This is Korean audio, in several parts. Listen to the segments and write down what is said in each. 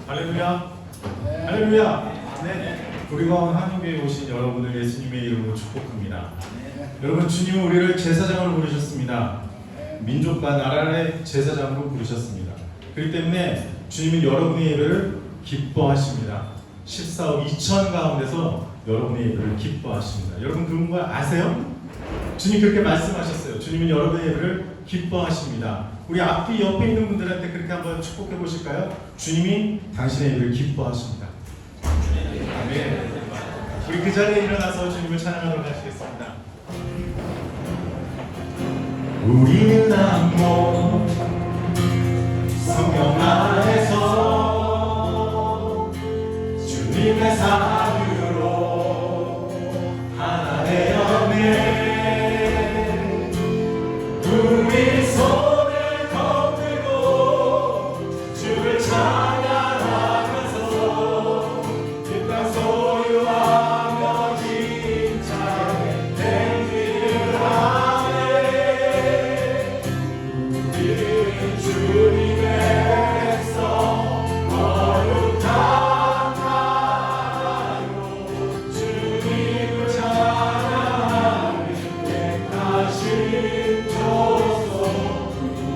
할렐루야. 할렐루야. 네. 구리광원 한인교회에 오신 여러분을 예수님의 이름으로 축복합니다. 여러분, 주님은 우리를 제사장으로 부르셨습니다. 민족과 나라의 제사장으로 부르셨습니다. 그렇기 때문에 주님은 여러분의 예배를 기뻐하십니다. 14억 2천 가운데서 여러분의 예배를 기뻐하십니다. 여러분 그런 거 아세요? 주님 그렇게 말씀하셨어요. 주님은 여러분의 예배를 기뻐하십니다. 우리 앞뒤 옆에 있는 분들한테 그렇게 한번 축복해 보실까요? 주님이 당신의 예배를 기뻐하십니다. 아멘. 우리 그 자리에 일어나서 주님을 찬양하도록 하시겠습니다. 우리는 한 몸 성령 안에서 주님의 사유로 하나 되었네. 우리 손을 거들고 주를 찬양하면서 이 땅 소유하며 힘차게 행진을 하네. 우리는 주님의 백성 거룩한 나라로 주님을 찬양하는 백하신 조소.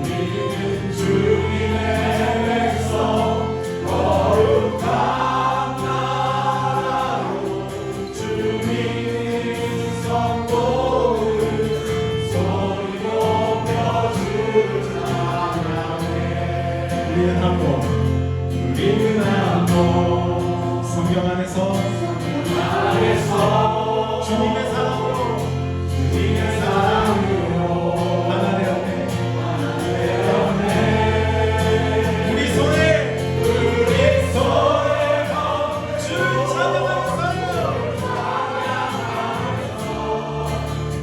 우리는 주님의 백성 거룩한 나라로 주님의 성도를 소리 높여 주를 찬양해. 우리는 한 몸, 우리는 한 몸, 성령 안에서 주님의 사랑으로 하나 되었네. 우리 손에 주를 찬양하면서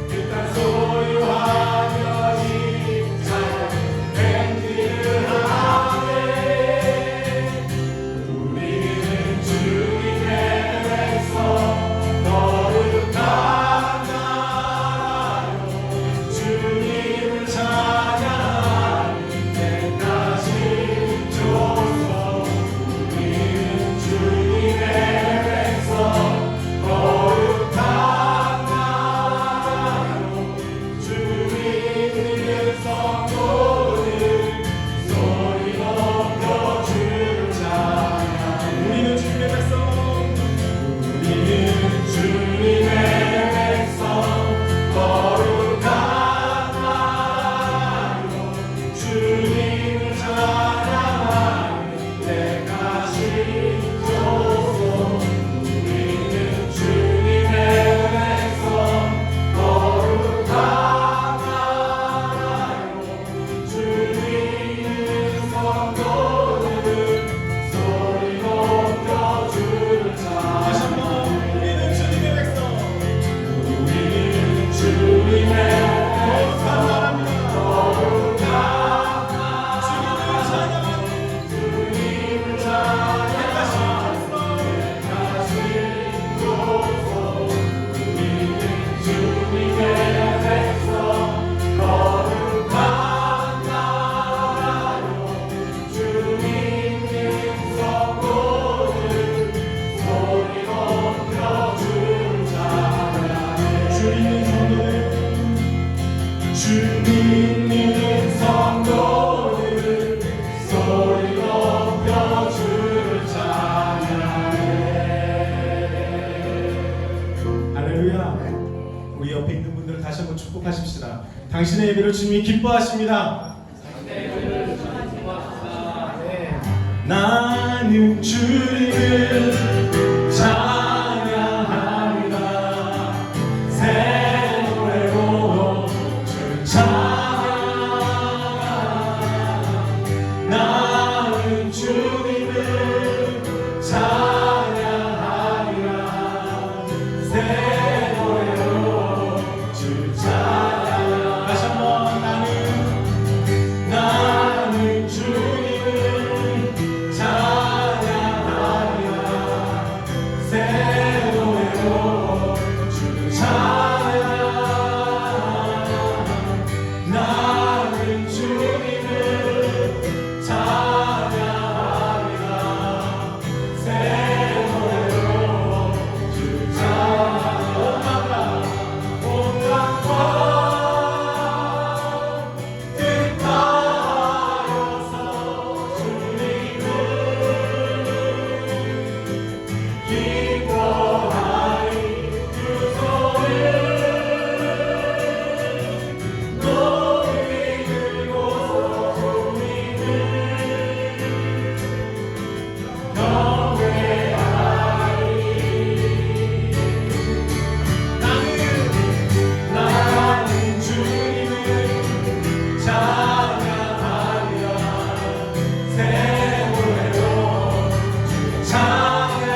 그 땅 소유하며 힘차게 행진을 하네. 우리는 주님의 백성 거룩한 나라로 주님을 찬양하는 백하신 조소. 우리는 주님의 백성 거룩한 나라로 주님의 성도들 소리 높여 주를 찬양해. 우리는 주님의 백성, 우리는 주님의 백성 거룩한 나라로 주님을 찬양하는 백하신 조소. 우리는 주님의 백성 거룩한 나라로 주님의 성도들 소리 높여 주를 찬양해. 다시 한번 우리는 주님의 백성, 우리는 주님의 거룩한 나라입니다. 거룩한 주님을 찬양하는 주님을 찬양하는 백하신 조소. 우리는 주님의 백성 거룩한 나라로 주님의 성도들 소리 높여 주를 찬양해. 주님의 성도들 소리 높여 주를 찬양해. 할렐루야. 우리 옆에 있는 분들 다시 한번 축복하십시다. 당신의 예배를 주님이 기뻐하십니다. 나는 주님을 찬양하리라. 새 노래로 주를 찬양하리라. 나는 주님을 찬양하리라. 새 노래로 주를 찬양하리라. 다시 한번 나는 주님을 찬양하리라. 나는 주님을 찬양하리라. 새 노래로 찬양.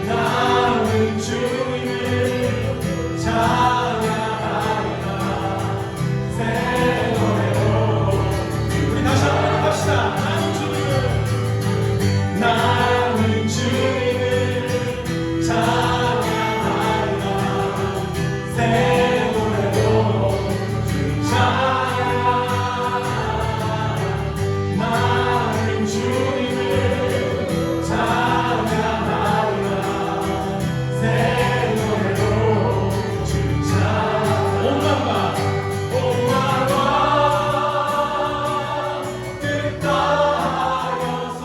나는 주님을 찬양하리라. 새 노래로. 우리 다시 한번 합시다. 나는 주님을 찬양하리라. 새 노래로 찬양. 나는 주님을 찬양하리라. 새 노래로 찬양. 온 마음과 뜻 다하여서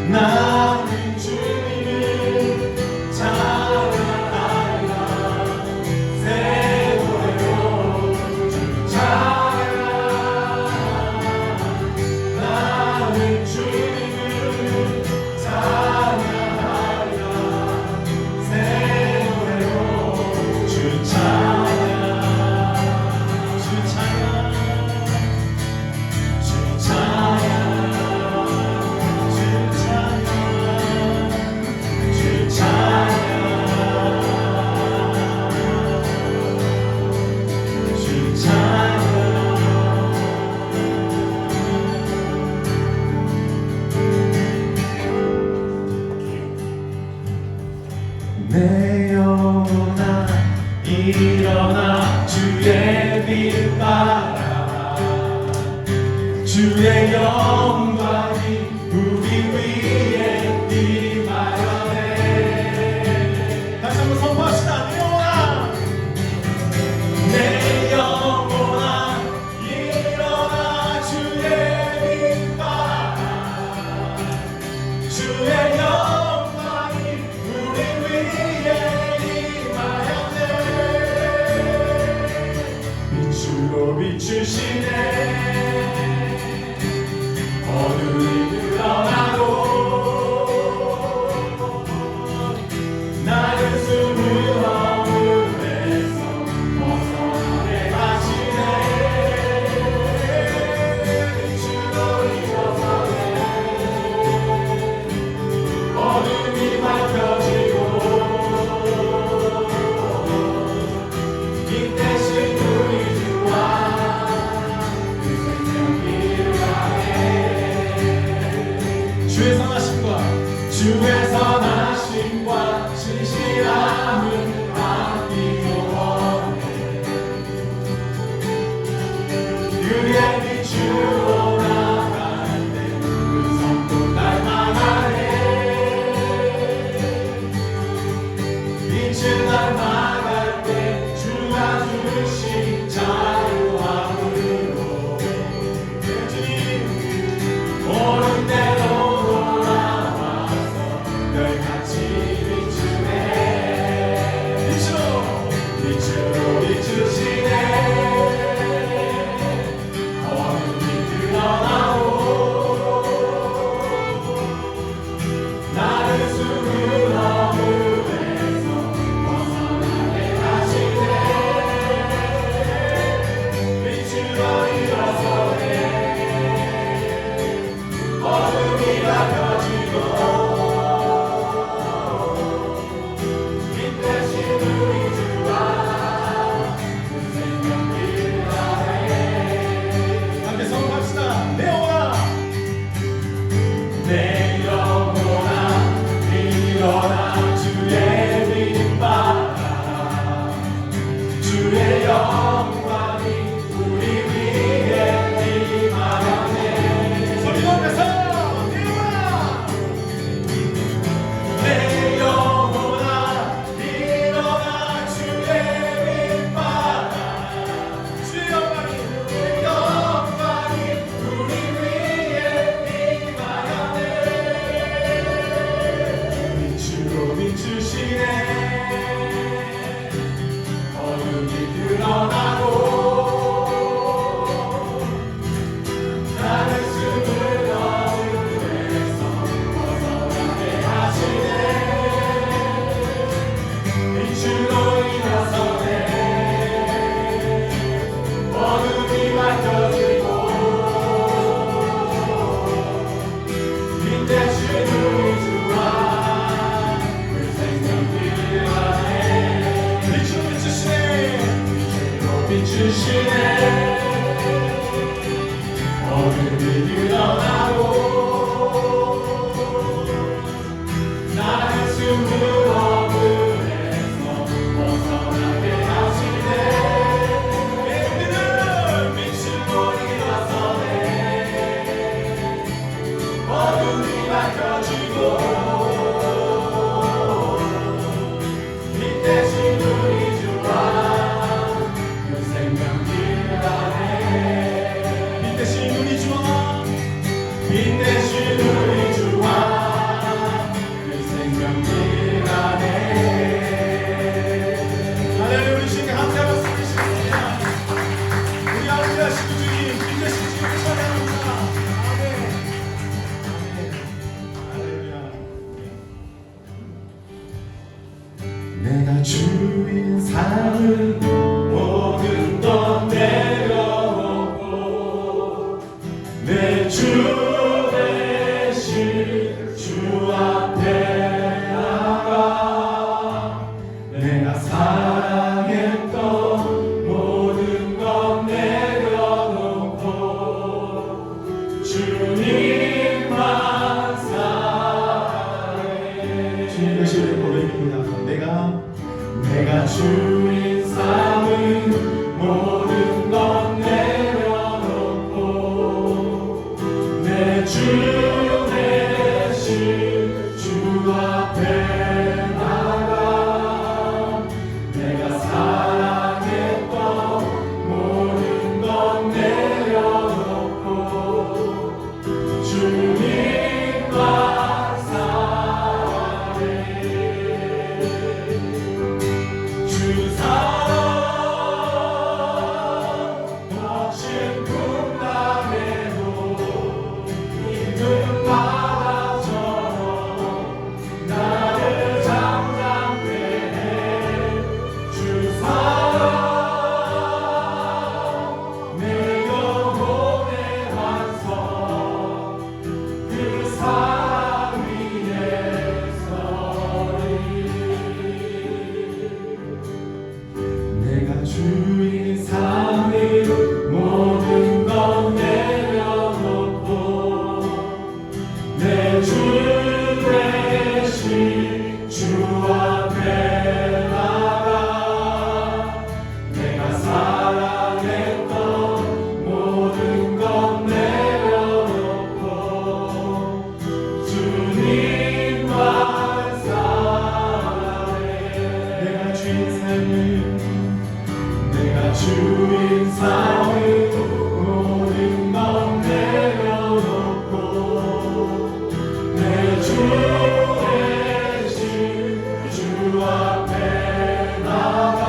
나는 주님을 찬양하리라. 새 노래로 찬양. 나는 주님을 찬양하리라. 새 노래로 주 찬양. 주 찬양. 주 찬양. 내 영혼아 일어나 주의 빛 바라라. 주의 영광이 우리 위에 임하여네. 다시 한번 선포합시다. 내 영혼아 일어나 주의 빛 바라라. 주의 영광이 우리 위에 임하였네. 빛으로 비추시네. 주시네. 어둠이 드러나고 나의 숨을 어둠에서 벗어나게 하시네. 믿음은 빛으로 일어서네. 어둠이 밝혀지고 빛 대신 눈이 좋아 그 생각들 안에. 빛 대신 눈이 좋아 빛 대신 눈이 좋아 그 생각들 안에. 하나님 우리 주님께 감사 말씀드리겠습니다. 우리 아버지 하시는 주님 빛 대신 주님을 찬양합니다. 내가 주인 삶을 모든 것 내려놓고 내 주 대신 주 앞에 나가 내가 사랑했던 모든 것 내려놓고 주님만 사랑해. 주님 대신 고백입니다. 내가 주인 삼은 모든 것 내려놓고 내 주 대신 주 앞에 나가 내가 사랑했던 모든 것 내려놓고 주님만 사랑해. 주 사랑 거친 풍랑에도 힘든 바다처럼 나를 잠잠케 해. 주 사랑 내 영혼의 완성 그 사랑 위에 서리. 내가 주인 삼일 모든 것 내려놓고 내 주 대신 주 앞에 나가 내가 사랑했던 모든 것 내려놓고 주님만 사랑해. 내가 주인 삶을 내가 주인 삶을 모든 것 내려놓고 내 주 대신 주 앞에 나가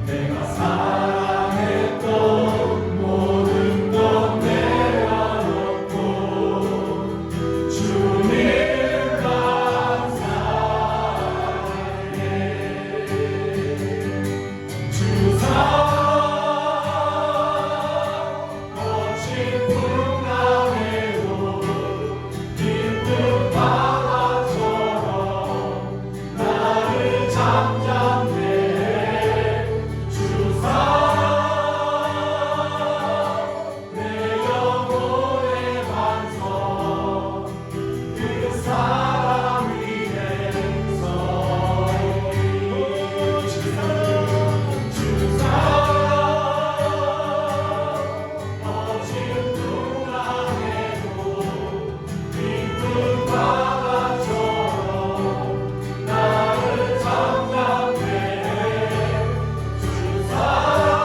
내가 사랑했던 모든 것 내려놓고 주님만 사랑해. 주 사랑 거친 풍랑에도 힘든 바다처럼 나를 잠잠케 해. 주 사랑 내 영혼의 반성 그 사랑 위에 서리. 주 사랑 거친 풍랑에도 힘든 바다처럼 나를 잠잠케 해. 주 사랑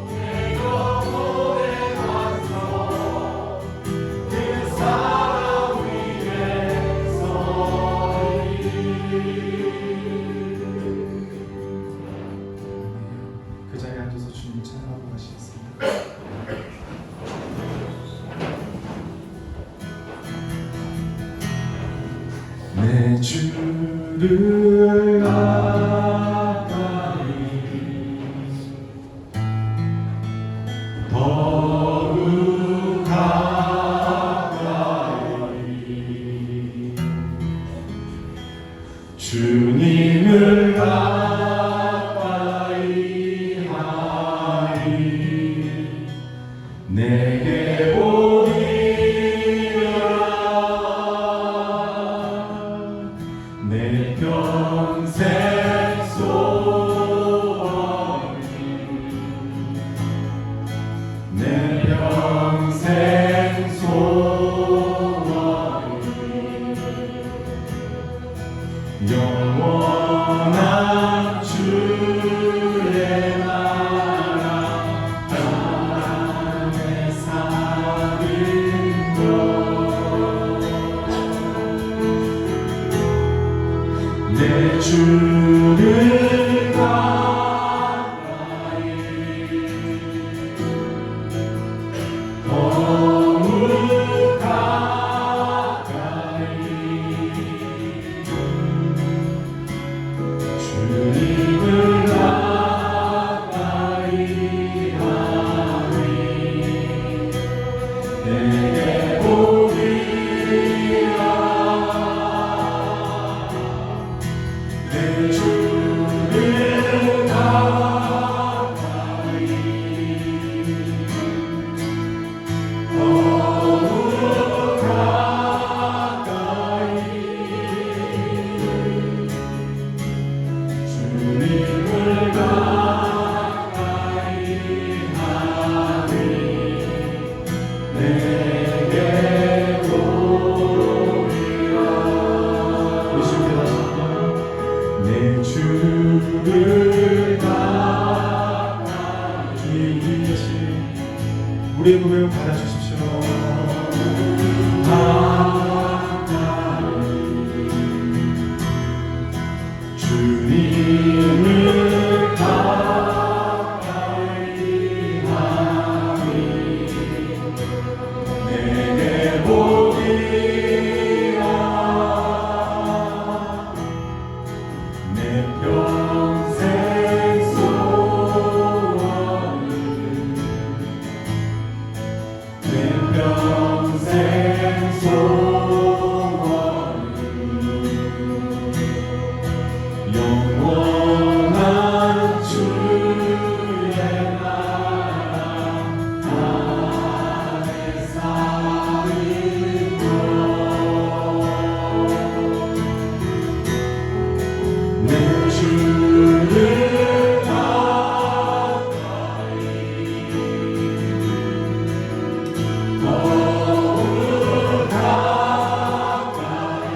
내 영혼의 완성 그 사랑 위에 서리. 그 자리에 앉아서 주님 찬양하고 가시겠습니다. 내 주를 가까이 더욱 가까이 주님을 가까이 영원한 주의 나라 땅에 사는 것 내 주를 가까이 더욱 가까이 주님을 가까이 하니 내게 보이라 내 주를 가까이 더욱 가까이 주님을 가까이 하니 내게 보이라 우리 주님께 다시 한번 내 주를 가까이 주님 우리 다시 우리의 고백을 받아주십시오. 가까이 주님을 가까이 하니 내게 보이라 내 평생 소원을 내 평생 소원을 영원한 주의 나라 안에 사는 것 내 주를 가까이 더욱 가까이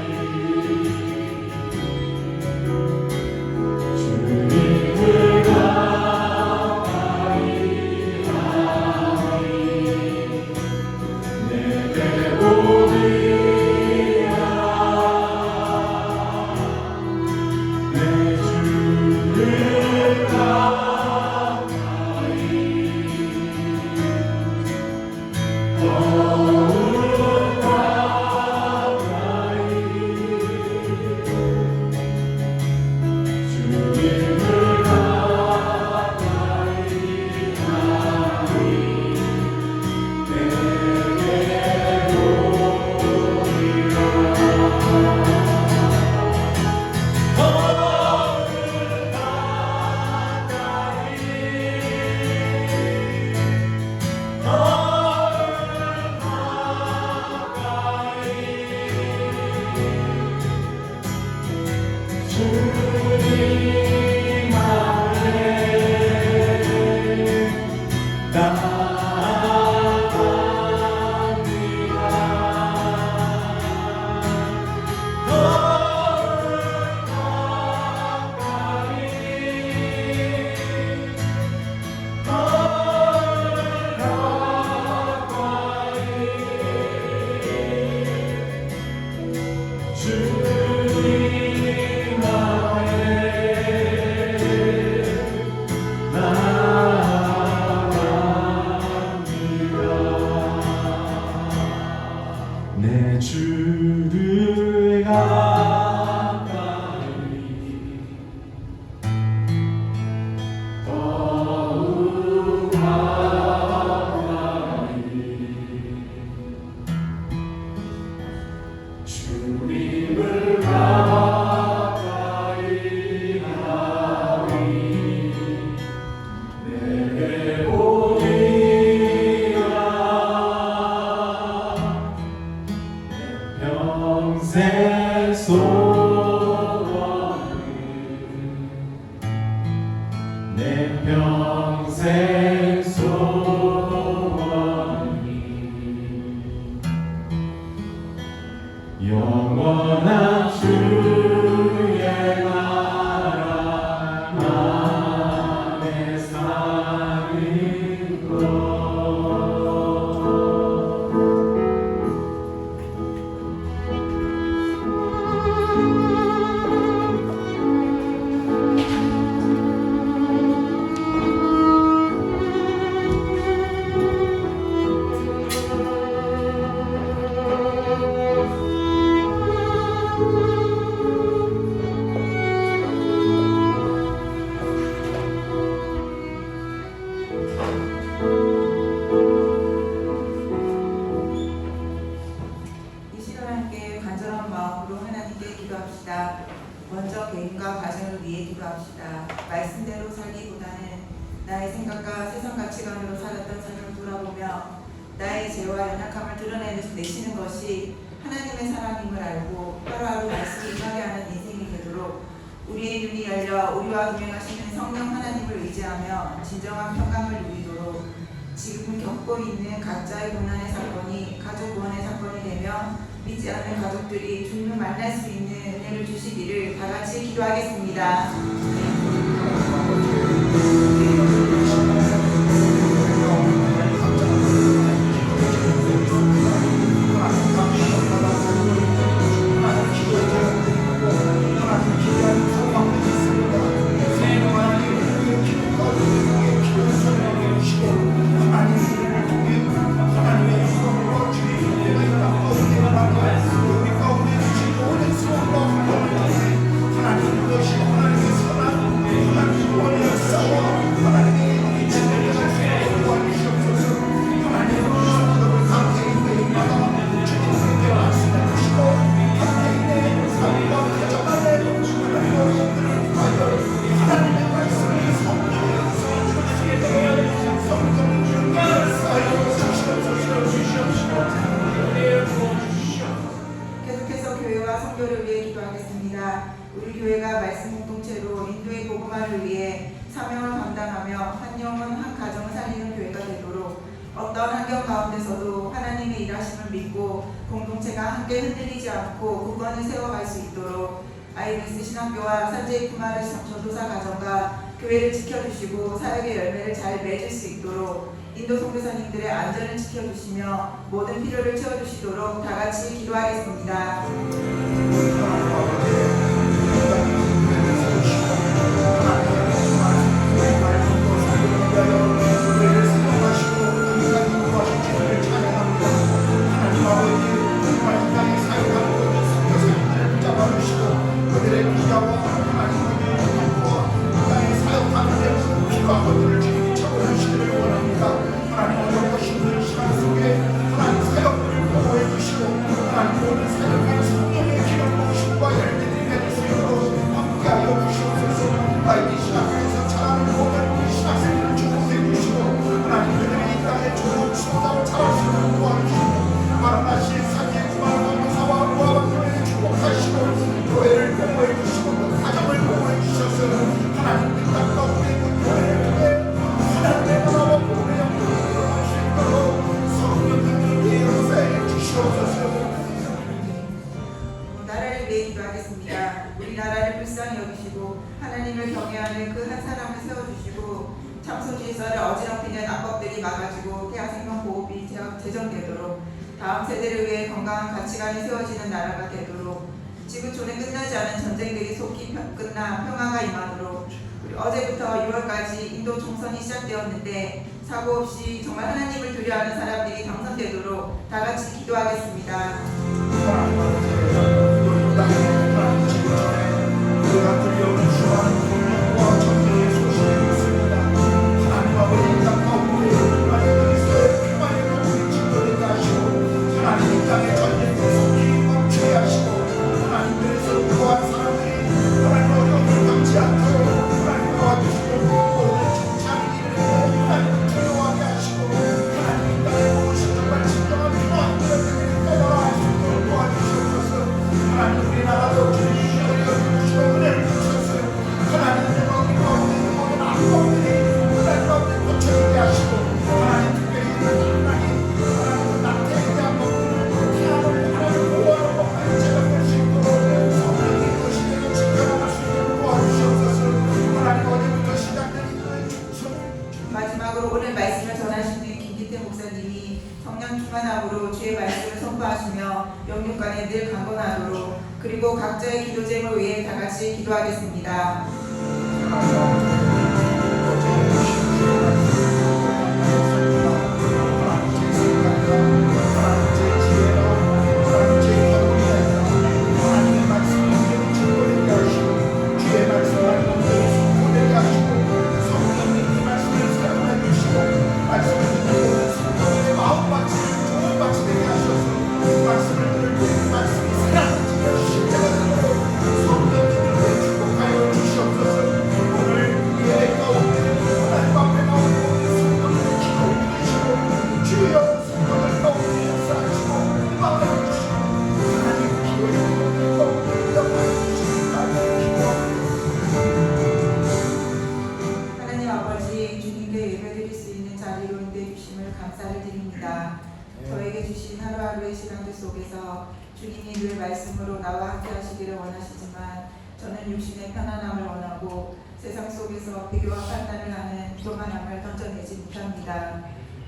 주님을 가까이 하니 내게 보이라 내 주를 가까이 더욱 가까이 주님을 가까이 하니 내게 보이라 주님 안에 내 주를 가까이 더욱 가까이 주님을 가까이 하니 내게 보이라 평생 소원을 내 평생 소원이 영원한 주의 기도합니다. 먼저 개인과 가정을 위해 기도합시다. 말씀대로 살기보다는 나의 생각과 세상 가치관으로 살았던 삶을 돌아보며 나의 죄와 연약함을 드러내시는 것이 하나님의 사랑임을 알고 하루하루 말씀이 임하게 하는 인생이 되도록 우리의 눈이 열려 우리와 동행하시는 성령 하나님을 의지하며 진정한 평강을 누리도록 지금 겪고 있는 각자의 고난의 사건이 가족 구원의 사건이 되며 믿지 않는 가족들이 주님을 만날 수 있는 은혜를 주시기를 다 같이 기도하겠습니다. 선교를 위해 기도하겠습니다. 우리 교회가 말씀 공동체로 인도의 복음화를 위해 사명을 감당하며 한 영혼 한 가정을 살리는 교회가 되도록 어떤 환경 가운데서도 하나님의 일하심을 믿고 공동체가 함께 흔들리지 않고 굳건히 세워갈 수 있도록 IBS 신학교와 산재의 품화를 전도사 가정과 교회를 지켜주시고 사역의 열매를 잘 맺을 수 있도록 인도 선교사님들의 안전을 지켜주시며 모든 필요를 채워주시도록 다 같이 기도하겠습니다. 우리나라를 불쌍히 여기시고 하나님을 경외하는 그 한 사람을 세워주시고 참소질서를 어지럽히는 악법들이 막아지고 대학생명 보호비 제정되도록 다음 세대를 위해 건강한 가치관이 세워지는 나라가 되도록 지구촌에 끝나지 않은 전쟁들이 속히 끝나 평화가 임하도록 우리 어제부터 6월까지 인도 총선이 시작되었는데 사고 없이 정말 하나님을 두려워하는 사람들이 당선되도록 다 같이 기도하겠습니다. 우리가 들려오는 수많은 공명과 전쟁의 소식이 있습니다. 하나님 아버지 땅 가운데 하나님 그리스도의 피만으로 우리 친구를 하시고 하나님 이 땅의 전쟁도 속히 멈추게 하시고 하나님 그래서 구한 사람들이 하나님 어려움을 겪지 않도록 하나님 도와주시고 모든 중창이 이르고 하나님 두려워하게 하시고 하나님 이 땅에 모으신 정말 진정한 평화한 그들을 떠나갈 수 있도록 도와주시옵소서. 하나님 우리나라도 주님 은혜를 주셨어요. 하나님의 마음이 가운데 있는 모든 악법들이 하나님 가운데 고쳐지게 하시고 하나님 특별히 하나님 낙태에 대한 법들을 태안을 하나님 보호하는 법까지 제정될 수 있도록 성령이 그 시대를 지켜나갈 수 있도록 도와주시옵소서. 하나님 어제부터 시작된 이들의 충성 마지막으로 오늘 말씀을 전하시는 김기태 목사님이 성령 충만함으로 주의 말씀을 선포하시며 영육간에 늘 강건하도록 그리고 각자의 기도 제목을 위해 다 같이 기도하겠습니다. 말씀을 들고 말씀이 살아나는 실제가 되도록 하시기를 원하시지만 저는 육신의 편안함을 원하고 세상 속에서 비교와 판단을 하는 교만함을 던져내지 못합니다.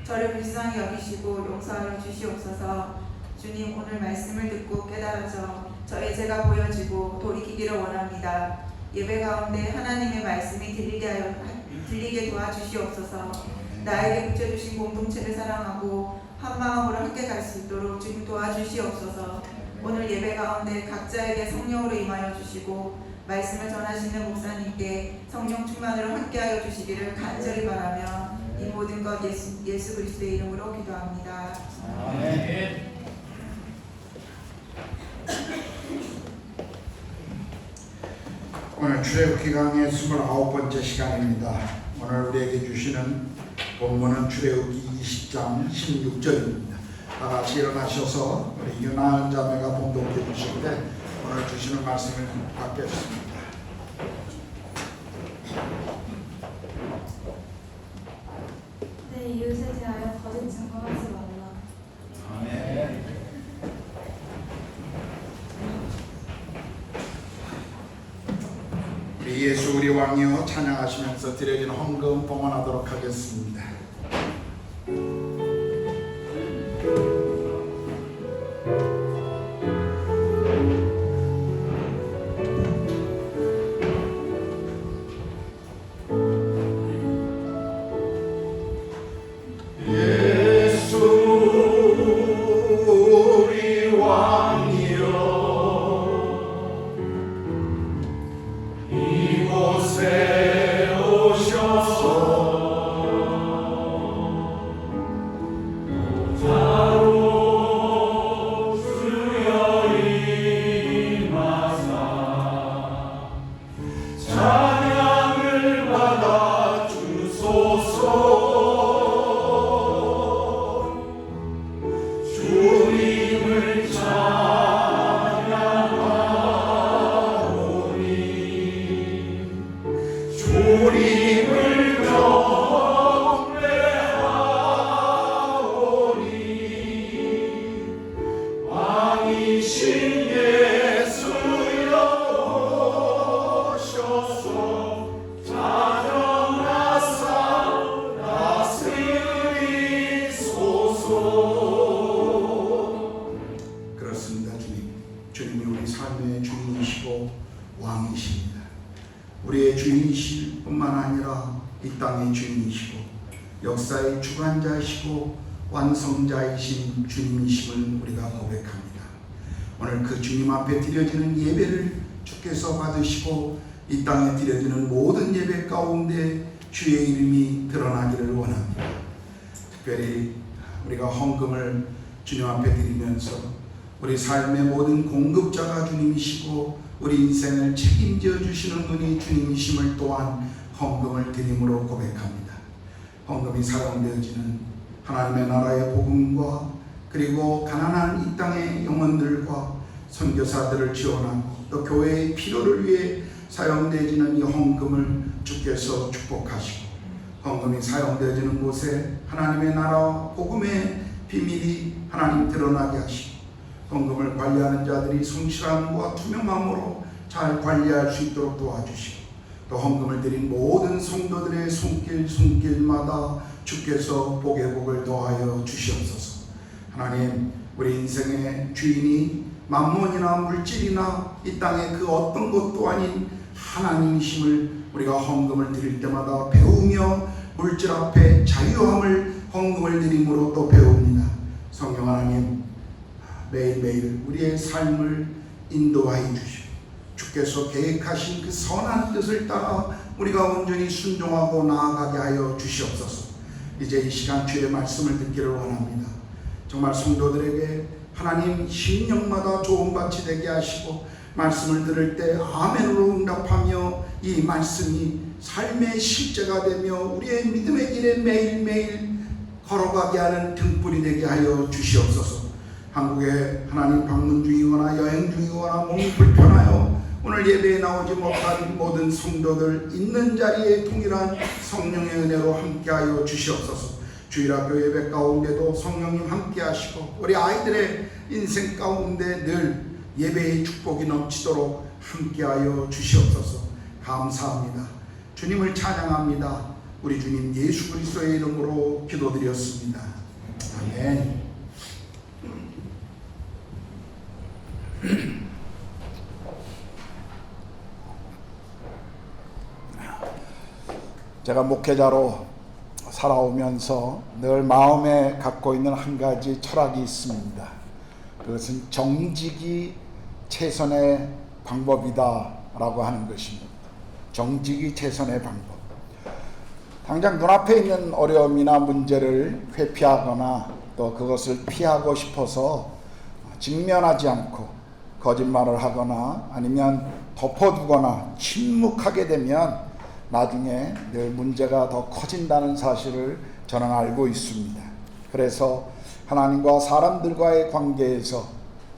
저를 불쌍히 여기시고 용서하여 주시옵소서. 주님, 오늘 말씀을 듣고 깨달아져 저의 죄가 보여지고 돌이키기를 원합니다. 예배 가운데 하나님의 말씀이 들리게 도와주시옵소서. 나에게 붙여주신 공동체를 사랑하고 한 마음으로 함께 갈 수 있도록 주님 도와주시옵소서. 오늘 예배 가운데 각자에게 성령으로 임하여 주시고 말씀을 전하시는 목사님께 성령 충만으로 함께하여 주시기를 간절히 바라며 이 모든 것 예수 그리스도의 이름으로 기도합니다. 아멘. 오늘 출애굽기강의 29번째 시간입니다. 오늘 우리에게 주시는 본문은 출애굽기 20장 16절입니다. 다 같이 일어나셔서 우리 유나은 자매가 봉독해 주실 때 오늘 주시는 말씀을 받겠습니다. 내 이웃에 대하여 거짓 증거하지 말라. 아멘. 우리 예수 우리 왕이여 찬양하시면서 드려진 헌금 봉헌하도록 하겠습니다. 그렇습니다. 주님이 우리 삶의 주인이시고 왕이십니다. 우리의 주인이실 뿐만 아니라 이 땅의 주인이시고 역사의 주관자이시고 완성자이신 주님이심을 우리가 고백합니다. 오늘 그 주님 앞에 드려지는 예배를 주께서 받으시고 이 땅에 드려지는 모든 예배 가운데 주의 이름이 드러나기를 원합니다. 특별히 우리가 헌금을 주님 앞에 드리면서 우리 삶의 모든 공급자가 주님이시고 우리 인생을 책임져 주시는 분이 주님이심을 또한 헌금을 드림으로 고백합니다. 헌금이 사용되어지는 하나님의 나라의 복음과 그리고 가난한 이 땅의 영혼들과 선교사들을 지원하고 또 교회의 필요를 위해 사용되어지는 이 헌금을 주께서 축복하시고 헌금이 사용되어지는 곳에 하나님의 나라와 복음의 비밀이 하나님 드러나게 하시고 헌금을 관리하는 자들이 성실함과 투명함으로 잘 관리할 수 있도록 도와주시고 또 헌금을 드린 모든 성도들의 손길마다 주께서 복의 복을 더하여 주시옵소서. 하나님, 우리 인생의 주인이 만몬이나 물질이나 이 땅의 그 어떤 것도 아닌 하나님이심을 우리가 헌금을 드릴 때마다 배우며 물질 앞에 자유함을 헌금을 드림으로 또 배웁니다. 성령 하나님, 매일매일 우리의 삶을 인도하여 주시고 주께서 계획하신 그 선한 뜻을 따라 우리가 온전히 순종하고 나아가게 하여 주시옵소서. 이제 이 시간 주의 말씀을 듣기를 원합니다. 정말 성도들에게 하나님 심령마다 좋은 밭이 되게 하시고 말씀을 들을 때 아멘으로 응답하며 이 말씀이 삶의 실제가 되며 우리의 믿음의 길에 매일매일 걸어가게 하는 등불이 되게 하여 주시옵소서. 한국에 하나님 방문 중이거나 여행 중이거나 몸이 불편하여 오늘 예배에 나오지 못한 모든 성도들 있는 자리에 동일한 성령의 은혜로 함께하여 주시옵소서. 주일학교 예배 가운데도 성령님 함께하시고 우리 아이들의 인생 가운데 늘 예배의 축복이 넘치도록 함께하여 주시옵소서. 감사합니다. 주님을 찬양합니다. 우리 주님 예수 그리스도의 이름으로 기도드렸습니다. 아멘. 제가 목회자로 살아오면서 늘 마음에 갖고 있는 한 가지 철학이 있습니다. 그것은 정직이 최선의 방법이다라고 하는 것입니다. 정직이 최선의 방법. 당장 눈앞에 있는 어려움이나 문제를 회피하거나 또 그것을 피하고 싶어서 직면하지 않고 거짓말을 하거나 아니면 덮어두거나 침묵하게 되면 나중에 늘 문제가 더 커진다는 사실을 저는 알고 있습니다. 그래서 하나님과 사람들과의 관계에서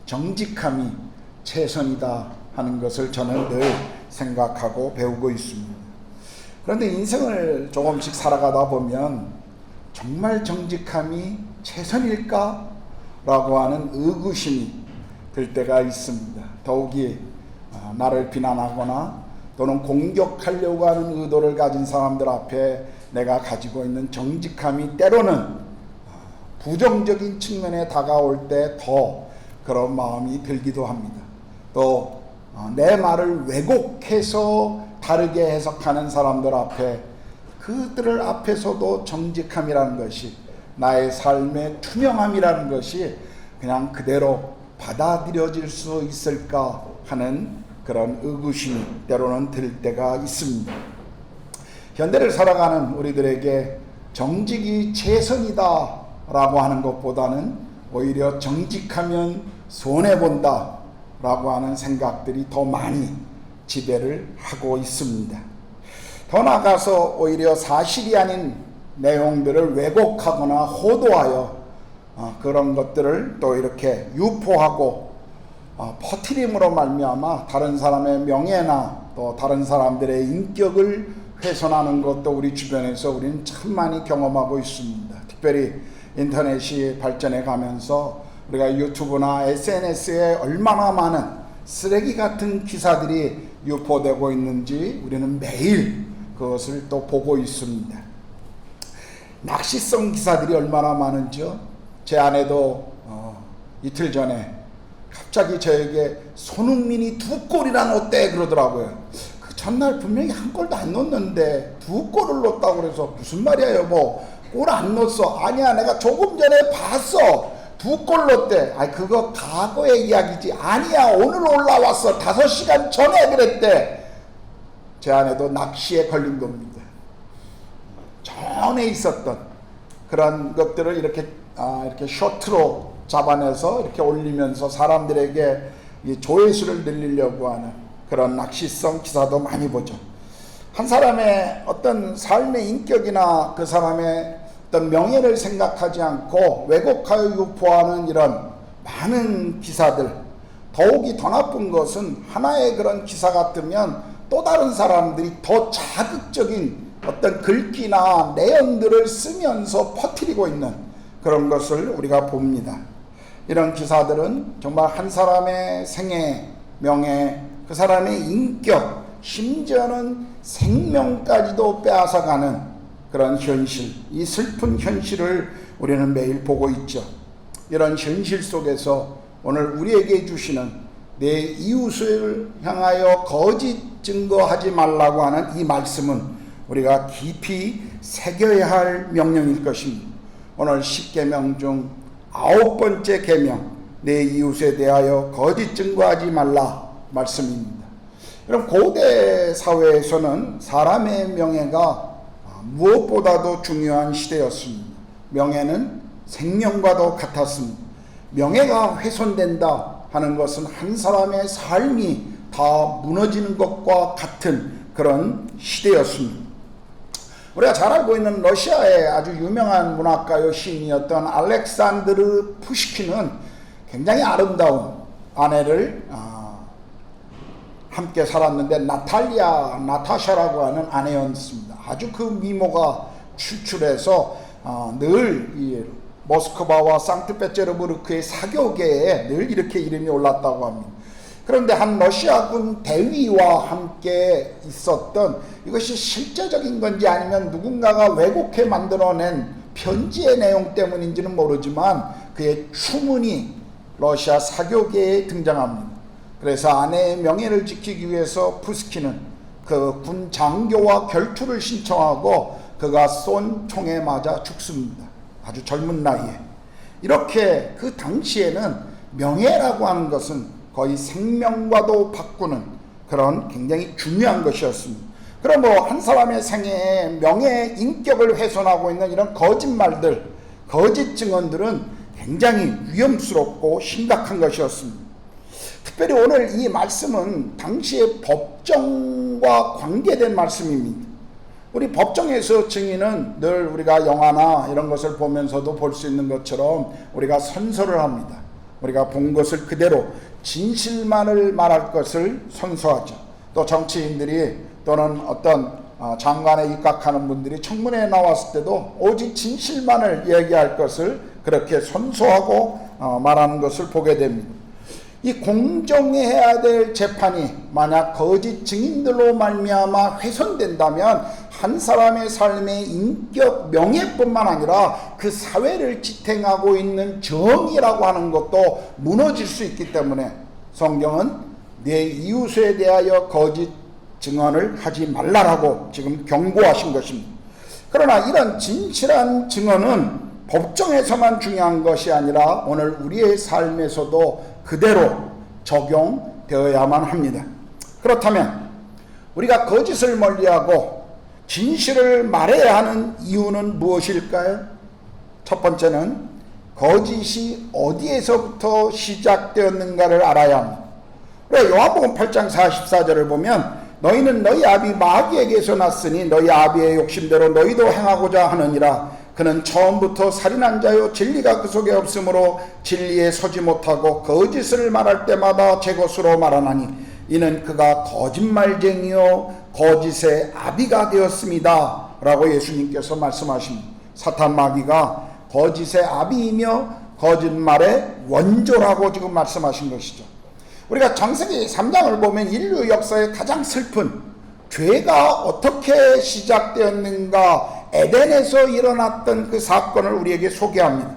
정직함이 최선이다 하는 것을 저는 늘 생각하고 배우고 있습니다. 그런데 인생을 조금씩 살아가다 보면 정말 정직함이 최선일까? 라고 하는 의구심이 들 때가 있습니다. 더욱이 나를 비난하거나 또는 공격하려고 하는 의도를 가진 사람들 앞에 내가 가지고 있는 정직함이 때로는 부정적인 측면에 다가올 때 더 그런 마음이 들기도 합니다. 또 내 말을 왜곡해서 다르게 해석하는 사람들 앞에 그들을 앞에서도 정직함이라는 것이 나의 삶의 투명함이라는 것이 그냥 그대로 받아들여질 수 있을까 하는 그런 의구심이 때로는 들 때가 있습니다. 현대를 살아가는 우리들에게 정직이 최선이다 라고 하는 것보다는 오히려 정직하면 손해본다 라고 하는 생각들이 더 많이 지배를 하고 있습니다. 더 나아가서 오히려 사실이 아닌 내용들을 왜곡하거나 호도하여 그런 것들을 또 이렇게 유포하고 퍼뜨림으로 말미암아 다른 사람의 명예나 또 다른 사람들의 인격을 훼손하는 것도 우리 주변에서 우리는 참 많이 경험하고 있습니다. 특별히 인터넷이 발전해 가면서 우리가 유튜브나 SNS에 얼마나 많은 쓰레기 같은 기사들이 유포되고 있는지 우리는 매일 그것을 또 보고 있습니다. 낚시성 기사들이 얼마나 많은지요. 제 아내도 이틀 전에 갑자기 저에게 손흥민이 2골이나 넣었대 그러더라고요. 그 전날 분명히 한 골도 안 넣었는데 2골을 넣었다고 그래서 무슨 말이야 여보, 골 안 넣었어. 아니야 내가 조금 전에 봤어. 2골 넣었대. 아니 그거 과거의 이야기지. 아니야 오늘 올라왔어. 5시간 전에 그랬대. 제 아내도 낚시에 걸린 겁니다. 전에 있었던 그런 것들을 이렇게 쇼트로 잡아내서 이렇게 올리면서 사람들에게 이 조회수를 늘리려고 하는 그런 낚시성 기사도 많이 보죠. 한 사람의 어떤 삶의 인격이나 그 사람의 어떤 명예를 생각하지 않고 왜곡하여 유포하는 이런 많은 기사들, 더욱이 더 나쁜 것은 하나의 그런 기사 같으면 또 다른 사람들이 더 자극적인 어떤 글귀나 내용들을 쓰면서 퍼뜨리고 있는 그런 것을 우리가 봅니다. 이런 기사들은 정말 한 사람의 생애, 명예, 그 사람의 인격, 심지어는 생명까지도 빼앗아가는 그런 현실, 이 슬픈 현실을 우리는 매일 보고 있죠. 이런 현실 속에서 오늘 우리에게 주시는 내 이웃을 향하여 거짓 증거하지 말라고 하는 이 말씀은 우리가 깊이 새겨야 할 명령일 것입니다. 오늘 10계명 중 9번째 계명, 내 이웃에 대하여 거짓 증거하지 말라 말씀입니다. 여러분 고대 사회에서는 사람의 명예가 무엇보다도 중요한 시대였습니다. 명예는 생명과도 같았습니다. 명예가 훼손된다 하는 것은 한 사람의 삶이 다 무너지는 것과 같은 그런 시대였습니다. 우리가 잘 알고 있는 러시아의 아주 유명한 문학가요 시인이었던 알렉산드르 푸시킨은 굉장히 아름다운 아내를 함께 살았는데 나타샤라고 하는 아내였습니다. 아주 그 미모가 출출해서 늘 이 모스크바와 상트페테르부르크의 사교계에 늘 이렇게 이름이 올랐다고 합니다. 그런데 한 러시아군 대위와 함께 있었던, 이것이 실제적인 건지 아니면 누군가가 왜곡해 만들어낸 편지의 내용 때문인지는 모르지만 그의 추문이 러시아 사교계에 등장합니다. 그래서 아내의 명예를 지키기 위해서 푸스킨은 그 군 장교와 결투를 신청하고 그가 쏜 총에 맞아 죽습니다. 아주 젊은 나이에. 이렇게 그 당시에는 명예라고 하는 것은 거의 생명과도 바꾸는 그런 굉장히 중요한 것이었습니다. 그럼 한 사람의 생애에 명예, 인격을 훼손하고 있는 이런 거짓말들, 거짓 증언들은 굉장히 위험스럽고 심각한 것이었습니다. 특별히 오늘 이 말씀은 당시의 법정과 관계된 말씀입니다. 우리 법정에서 증인은 늘 우리가 영화나 이런 것을 보면서도 볼 수 있는 것처럼 우리가 선서를 합니다. 우리가 본 것을 그대로 진실만을 말할 것을 선서하죠. 또 정치인들이 또는 어떤 장관에 입각하는 분들이 청문회에 나왔을 때도 오직 진실만을 얘기할 것을 그렇게 선서하고 말하는 것을 보게 됩니다. 이 공정해야 될 재판이 만약 거짓 증인들로 말미암아 훼손된다면 한 사람의 삶의 인격, 명예뿐만 아니라 그 사회를 지탱하고 있는 정의라고 하는 것도 무너질 수 있기 때문에 성경은 내 이웃에 대하여 거짓 증언을 하지 말라라고 지금 경고하신 것입니다. 그러나 이런 진실한 증언은 법정에서만 중요한 것이 아니라 오늘 우리의 삶에서도 그대로 적용되어야만 합니다. 그렇다면 우리가 거짓을 멀리하고 진실을 말해야 하는 이유는 무엇일까요? 첫 번째는 거짓이 어디에서부터 시작되었는가를 알아야 합니다. 그래, 요한복음 8장 44절을 보면 너희는 너희 아비 마귀에게서 났으니 너희 아비의 욕심대로 너희도 행하고자 하느니라. 그는 처음부터 살인한 자요 진리가 그 속에 없으므로 진리에 서지 못하고 거짓을 말할 때마다 제 것으로 말하나니 이는 그가 거짓말쟁이요 거짓의 아비가 되었습니다 라고 예수님께서 말씀하십니다. 사탄 마귀가 거짓의 아비이며 거짓말의 원조라고 지금 말씀하신 것이죠. 우리가 창세기 3장을 보면 인류 역사의 가장 슬픈 죄가 어떻게 시작되었는가, 에덴에서 일어났던 그 사건을 우리에게 소개합니다.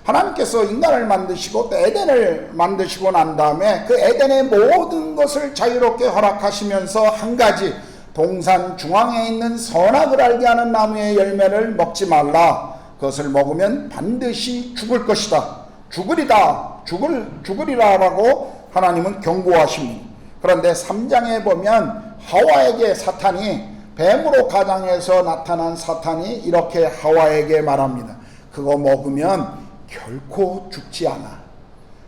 하나님께서 인간을 만드시고 또 에덴을 만드시고 난 다음에 그 에덴의 모든 것을 자유롭게 허락하시면서 한 가지, 동산 중앙에 있는 선악을 알게 하는 나무의 열매를 먹지 말라. 그것을 먹으면 반드시 죽을 것이다. 죽으리라라고 하나님은 경고하십니다. 그런데 3장에 보면 하와에게 사탄이, 뱀으로 가장해서 나타난 사탄이 이렇게 하와에게 말합니다. 그거 먹으면 결코 죽지 않아.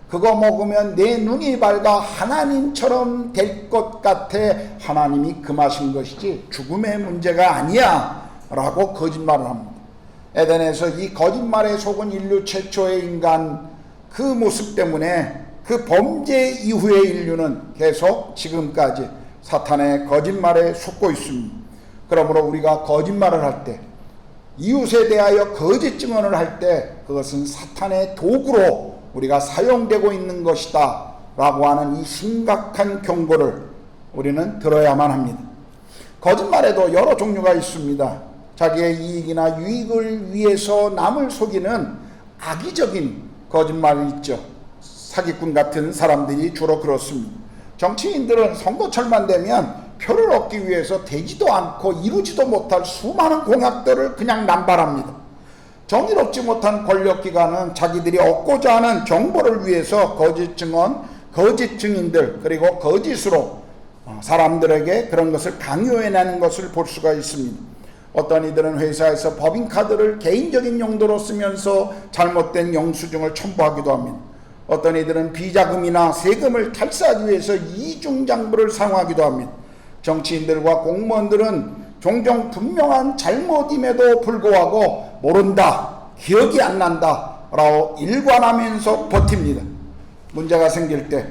그거 먹으면 내 눈이 밝아 하나님처럼 될 것 같아. 하나님이 금하신 것이지 죽음의 문제가 아니야 라고 거짓말을 합니다. 에덴에서 이 거짓말에 속은 인류 최초의 인간, 그 모습 때문에 그 범죄 이후의 인류는 계속 지금까지 사탄의 거짓말에 속고 있습니다. 그러므로 우리가 거짓말을 할 때, 이웃에 대하여 거짓 증언을 할 때 그것은 사탄의 도구로 우리가 사용되고 있는 것이다 라고 하는 이 심각한 경고를 우리는 들어야만 합니다. 거짓말에도 여러 종류가 있습니다. 자기의 이익이나 유익을 위해서 남을 속이는 악의적인 거짓말이 있죠. 사기꾼 같은 사람들이 주로 그렇습니다. 정치인들은 선거철만 되면 표를 얻기 위해서 되지도 않고 이루지도 못할 수많은 공약들을 그냥 남발합니다. 정의롭지 못한 권력기관은 자기들이 얻고자 하는 정보를 위해서 거짓 증언, 거짓 증인들, 그리고 거짓으로 사람들에게 그런 것을 강요해내는 것을 볼 수가 있습니다. 어떤 이들은 회사에서 법인카드를 개인적인 용도로 쓰면서 잘못된 영수증을 첨부하기도 합니다. 어떤 이들은 비자금이나 세금을 탈세하기 위해서 이중장부를 사용하기도 합니다. 정치인들과 공무원들은 종종 분명한 잘못임에도 불구하고 모른다, 기억이 안 난다 라고 일관하면서 버팁니다. 문제가 생길 때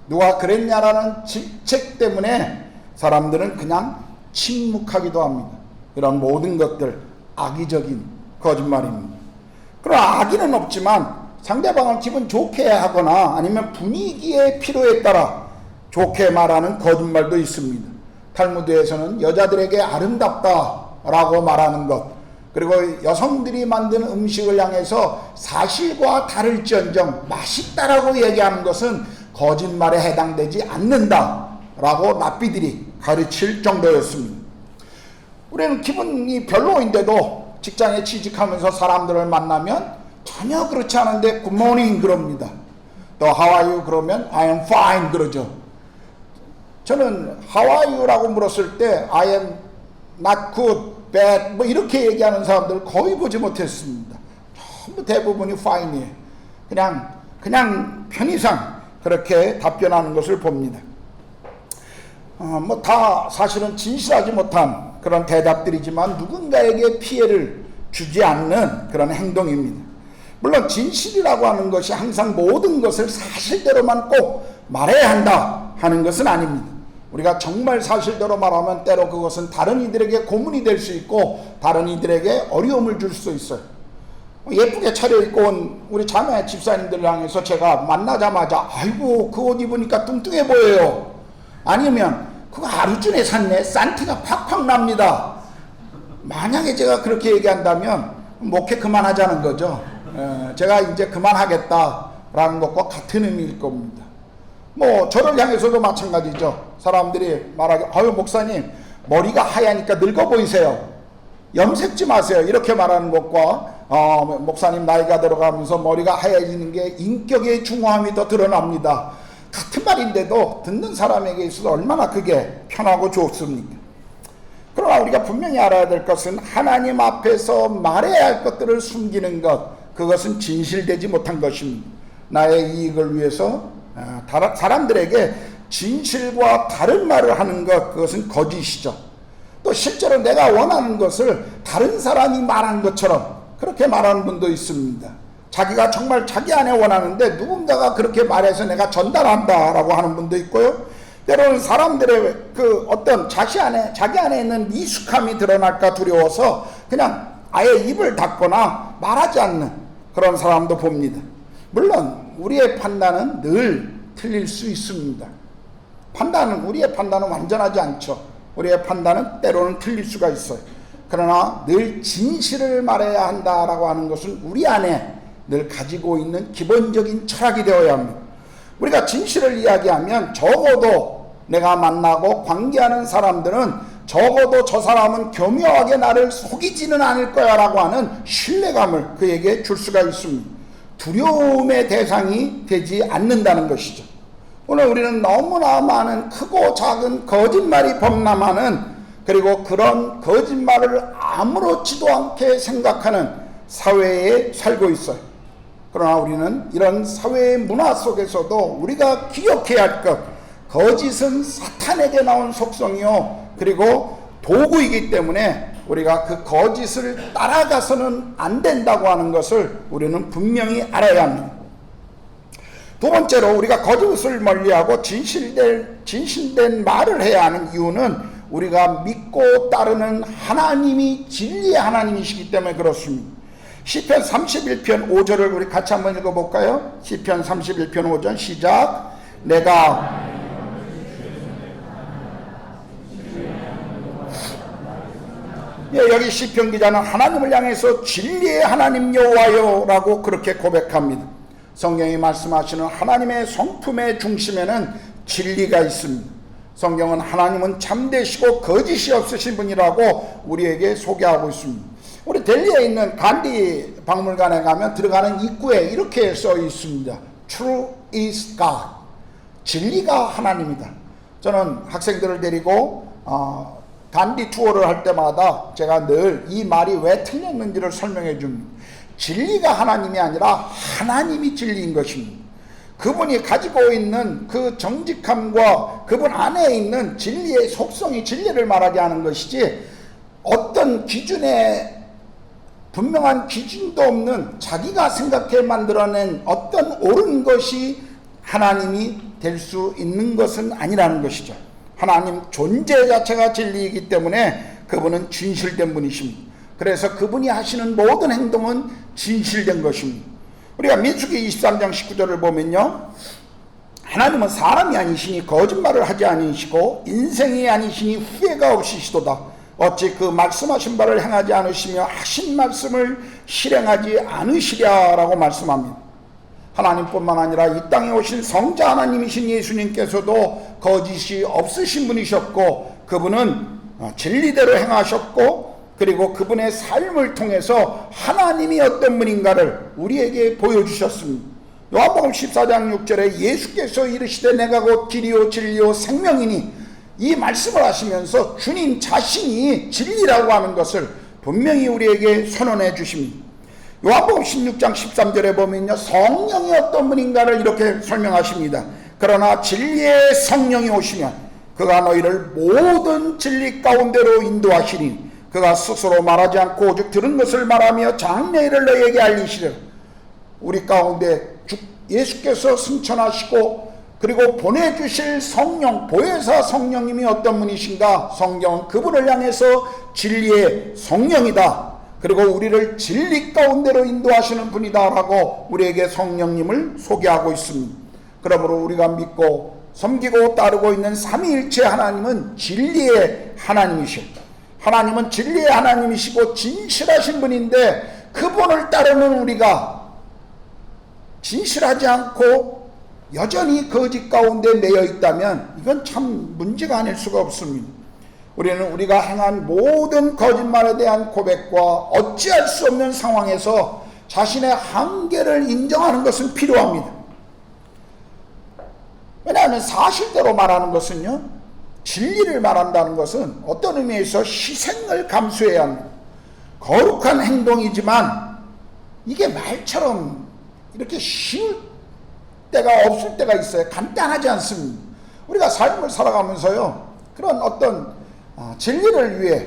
누가 그랬냐라는 질책 때문에 사람들은 그냥 침묵하기도 합니다. 이런 모든 것들 악의적인 거짓말입니다. 그러나 악의는 없지만 상대방을 기분 좋게 하거나 아니면 분위기의 필요에 따라 좋게 말하는 거짓말도 있습니다. 탈무드에서는 여자들에게 아름답다라고 말하는 것, 그리고 여성들이 만든 음식을 향해서 사실과 다를지언정 맛있다라고 얘기하는 것은 거짓말에 해당되지 않는다라고 랍비들이 가르칠 정도였습니다. 우리는 기분이 별로인데도 직장에 취직하면서 사람들을 만나면 전혀 그렇지 않은데 굿모닝 그럽니다. 또 how are you 그러면 I am fine 그러죠. 저는 how are you 라고 물었을 때 I am not good, bad 뭐 이렇게 얘기하는 사람들 거의 보지 못했습니다. 전부 대부분이 fine이에요. 그냥 편의상 그렇게 답변하는 것을 봅니다. 뭐 다 사실은 진실하지 못한 그런 대답들이지만 누군가에게 피해를 주지 않는 그런 행동입니다. 물론 진실이라고 하는 것이 항상 모든 것을 사실대로만 꼭 말해야 한다 하는 것은 아닙니다. 우리가 정말 사실대로 말하면 때로 그것은 다른 이들에게 고문이 될 수 있고 다른 이들에게 어려움을 줄 수 있어요. 예쁘게 차려입고 온 우리 자매 집사님들 향해서 제가 만나자마자 아이고 그 옷 입으니까 뚱뚱해 보여요. 아니면 그거 하루 전에 샀네. 산티가 팍팍 납니다. 만약에 제가 그렇게 얘기한다면 목회 그만하자는 거죠. 제가 이제 그만하겠다라는 것과 같은 의미일 겁니다. 뭐 저를 향해서도 마찬가지죠. 사람들이 말하기 아유 목사님 머리가 하얘니까 늙어 보이세요. 염색지 마세요. 이렇게 말하는 것과 목사님 나이가 들어가면서 머리가 하얘지는 게 인격의 중후함이 더 드러납니다. 같은 말인데도 듣는 사람에게 있어서 얼마나 그게 편하고 좋습니까? 그러나 우리가 분명히 알아야 될 것은 하나님 앞에서 말해야 할 것들을 숨기는 것, 그것은 진실되지 못한 것입니다. 나의 이익을 위해서 사람들에게 진실과 다른 말을 하는 것, 그것은 거짓이죠. 또 실제로 내가 원하는 것을 다른 사람이 말한 것처럼 그렇게 말하는 분도 있습니다. 자기가 정말 자기 안에 원하는데 누군가가 그렇게 말해서 내가 전달한다라고 하는 분도 있고요. 때로는 사람들의 그 어떤 자기 안에 있는 미숙함이 드러날까 두려워서 그냥 아예 입을 닫거나 말하지 않는 그런 사람도 봅니다. 물론 우리의 판단은 늘 틀릴 수 있습니다. 우리의 판단은 완전하지 않죠. 우리의 판단은 때로는 틀릴 수가 있어요. 그러나 늘 진실을 말해야 한다라고 하는 것은 우리 안에 늘 가지고 있는 기본적인 철학이 되어야 합니다. 우리가 진실을 이야기하면 적어도 내가 만나고 관계하는 사람들은 적어도 저 사람은 교묘하게 나를 속이지는 않을 거야 라고 하는 신뢰감을 그에게 줄 수가 있습니다. 두려움의 대상이 되지 않는다는 것이죠. 오늘 우리는 너무나 많은 크고 작은 거짓말이 범람하는, 그리고 그런 거짓말을 아무렇지도 않게 생각하는 사회에 살고 있어요. 그러나 우리는 이런 사회의 문화 속에서도 우리가 기억해야 할 것, 거짓은 사탄에게 나온 속성이요 그리고 도구이기 때문에 우리가 그 거짓을 따라가서는 안 된다고 하는 것을 우리는 분명히 알아야 합니다. 두 번째로 우리가 거짓을 멀리하고 진실된 말을 해야 하는 이유는 우리가 믿고 따르는 하나님이 진리의 하나님이시기 때문에 그렇습니다. 시편 31편 5절을 우리 같이 한번 읽어볼까요? 시편 31편 5절 시작. 내가 여기 시편 기자는 하나님을 향해서 진리의 하나님 여호와여 라고 그렇게 고백합니다. 성경이 말씀하시는 하나님의 성품의 중심에는 진리가 있습니다. 성경은 하나님은 참되시고 거짓이 없으신 분이라고 우리에게 소개하고 있습니다. 우리 델리에 있는 간디 박물관에 가면 들어가는 입구에 이렇게 써 있습니다. True is God. 진리가 하나님이다. 저는 학생들을 데리고 간디 투어를 할 때마다 제가 늘 이 말이 왜 틀렸는지를 설명해 줍니다. 진리가 하나님이 아니라 하나님이 진리인 것입니다. 그분이 가지고 있는 그 정직함과 그분 안에 있는 진리의 속성이 진리를 말하게 하는 것이지, 어떤 기준에 분명한 기준도 없는 자기가 생각해 만들어낸 어떤 옳은 것이 하나님이 될 수 있는 것은 아니라는 것이죠. 하나님 존재 자체가 진리이기 때문에 그분은 진실된 분이십니다. 그래서 그분이 하시는 모든 행동은 진실된 것입니다. 우리가 민수기 23장 19절을 보면요, 하나님은 사람이 아니시니 거짓말을 하지 아니시고 인생이 아니시니 후회가 없으시도다. 어찌 그 말씀하신 바를 행하지 않으시며 하신 말씀을 실행하지 않으시랴라고 말씀합니다. 하나님뿐만 아니라 이 땅에 오신 성자 하나님이신 예수님께서도 거짓이 없으신 분이셨고, 그분은 진리대로 행하셨고, 그리고 그분의 삶을 통해서 하나님이 어떤 분인가를 우리에게 보여주셨습니다. 요한복음 14장 6절에 예수께서 이르시되 내가 곧 길이요 진리요 생명이니, 이 말씀을 하시면서 주님 자신이 진리라고 하는 것을 분명히 우리에게 선언해 주십니다. 요한복음 16장 13절에 보면요, 성령이 어떤 분인가를 이렇게 설명하십니다. 그러나 진리의 성령이 오시면 그가 너희를 모든 진리 가운데로 인도하시니 그가 스스로 말하지 않고 오직 들은 것을 말하며 장래일을 너희에게 알리시리라. 우리 가운데 예수께서 승천하시고 그리고 보내주실 성령, 보혜사 성령님이 어떤 분이신가? 성경은 그분을 향해서 진리의 성령이다, 그리고 우리를 진리 가운데로 인도하시는 분이다 라고 우리에게 성령님을 소개하고 있습니다. 그러므로 우리가 믿고 섬기고 따르고 있는 삼위일체 하나님은 진리의 하나님이시고, 하나님은 진리의 하나님이시고 진실하신 분인데, 그분을 따르는 우리가 진실하지 않고 여전히 거짓 가운데 매여 있다면 이건 참 문제가 아닐 수가 없습니다. 우리는 우리가 행한 모든 거짓말에 대한 고백과 어찌할 수 없는 상황에서 자신의 한계를 인정하는 것은 필요합니다. 왜냐하면 사실대로 말하는 것은요, 진리를 말한다는 것은 어떤 의미에서 희생을 감수해야 합니다. 거룩한 행동이지만 이게 말처럼 이렇게 쉬울 때가 없을 때가 있어요. 간단하지 않습니다. 우리가 삶을 살아가면서요, 그런 어떤 진리를 위해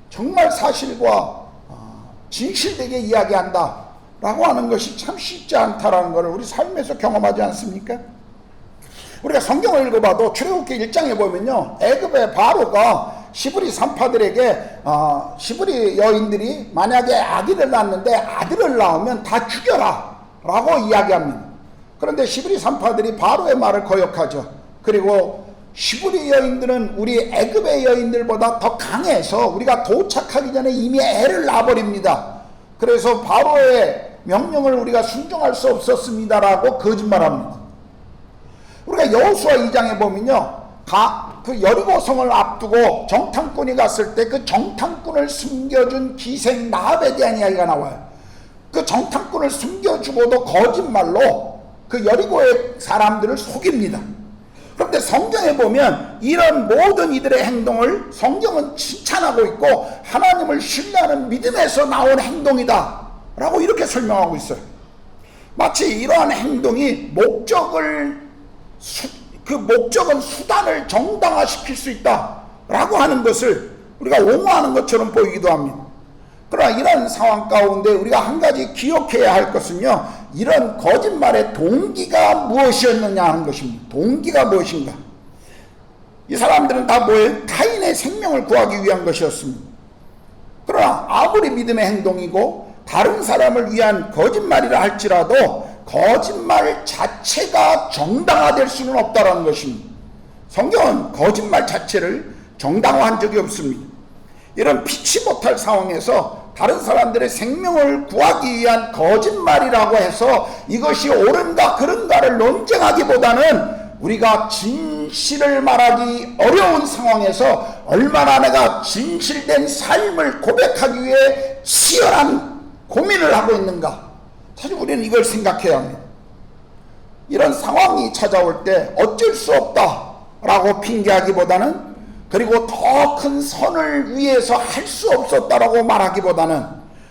정말 사실과 진실되게 이야기한다 라고 하는 것이 참 쉽지 않다라는 것을 우리 삶에서 경험하지 않습니까? 우리가 성경을 읽어봐도 출애굽기 1장에 보면요, 애굽의 바로가 시브리 산파들에게 시브리 여인들이 만약에 아기를 낳았는데 아들을 낳으면 다 죽여라 라고 이야기합니다. 그런데 시브리 산파들이 바로의 말을 거역하죠. 그리고 시브리 여인들은 우리 애굽의 여인들보다 더 강해서 우리가 도착하기 전에 이미 애를 낳아버립니다. 그래서 바로의 명령을 우리가 순종할 수 없었습니다라고 거짓말합니다. 우리가 여호수아 2장에 보면요, 그 여리고성을 앞두고 정탐꾼이 갔을 때 그 정탐꾼을 숨겨준 기생 라합에 대한 이야기가 나와요. 그 정탐꾼을 숨겨주고도 거짓말로 그 여리고의 사람들을 속입니다. 그런데 성경에 보면 이런 모든 이들의 행동을 성경은 칭찬하고 있고 하나님을 신뢰하는 믿음에서 나온 행동이다 라고 이렇게 설명하고 있어요. 마치 이러한 행동이 그 목적은 수단을 정당화시킬 수 있다 라고 하는 것을 우리가 옹호하는 것처럼 보이기도 합니다. 그러나 이런 상황 가운데 우리가 한 가지 기억해야 할 것은요, 이런 거짓말의 동기가 무엇이었느냐 하는 것입니다. 동기가 무엇인가? 이 사람들은 다 뭐예요? 타인의 생명을 구하기 위한 것이었습니다. 그러나 아무리 믿음의 행동이고 다른 사람을 위한 거짓말이라 할지라도 거짓말 자체가 정당화될 수는 없다는 것입니다. 성경은 거짓말 자체를 정당화한 적이 없습니다. 이런 피치 못할 상황에서 다른 사람들의 생명을 구하기 위한 거짓말이라고 해서 이것이 옳은가 그른가를 논쟁하기보다는 우리가 진실을 말하기 어려운 상황에서 얼마나 내가 진실된 삶을 고백하기 위해 치열한 고민을 하고 있는가, 사실 우리는 이걸 생각해야 합니다. 이런 상황이 찾아올 때 어쩔 수 없다라고 핑계하기보다는, 그리고 더 큰 선을 위해서 할 수 없었다라고 말하기보다는,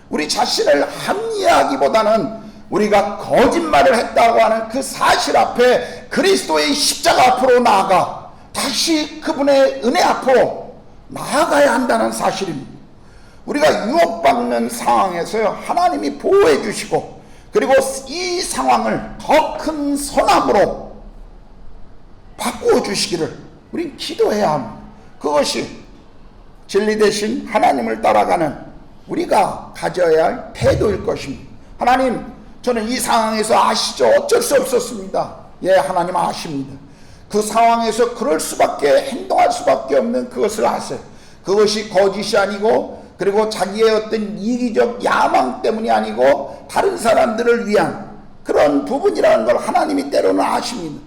우리 자신을 합리화하기보다는 우리가 거짓말을 했다고 하는 그 사실 앞에 그리스도의 십자가 앞으로 나아가 다시 그분의 은혜 앞으로 나아가야 한다는 사실입니다. 우리가 유혹받는 상황에서 하나님이 보호해 주시고, 그리고 이 상황을 더 큰 선함으로 바꾸어 주시기를 우린 기도해야 합니다. 그것이 진리 대신 하나님을 따라가는 우리가 가져야 할 태도일 것입니다. 하나님, 저는 이 상황에서 아시죠? 어쩔 수 없었습니다. 예, 하나님 아십니다. 그 상황에서 그럴 수밖에, 행동할 수밖에 없는 그것을 아세요. 그것이 거짓이 아니고, 그리고 자기의 어떤 이기적 야망 때문이 아니고 다른 사람들을 위한 그런 부분이라는 걸 하나님이 때로는 아십니다.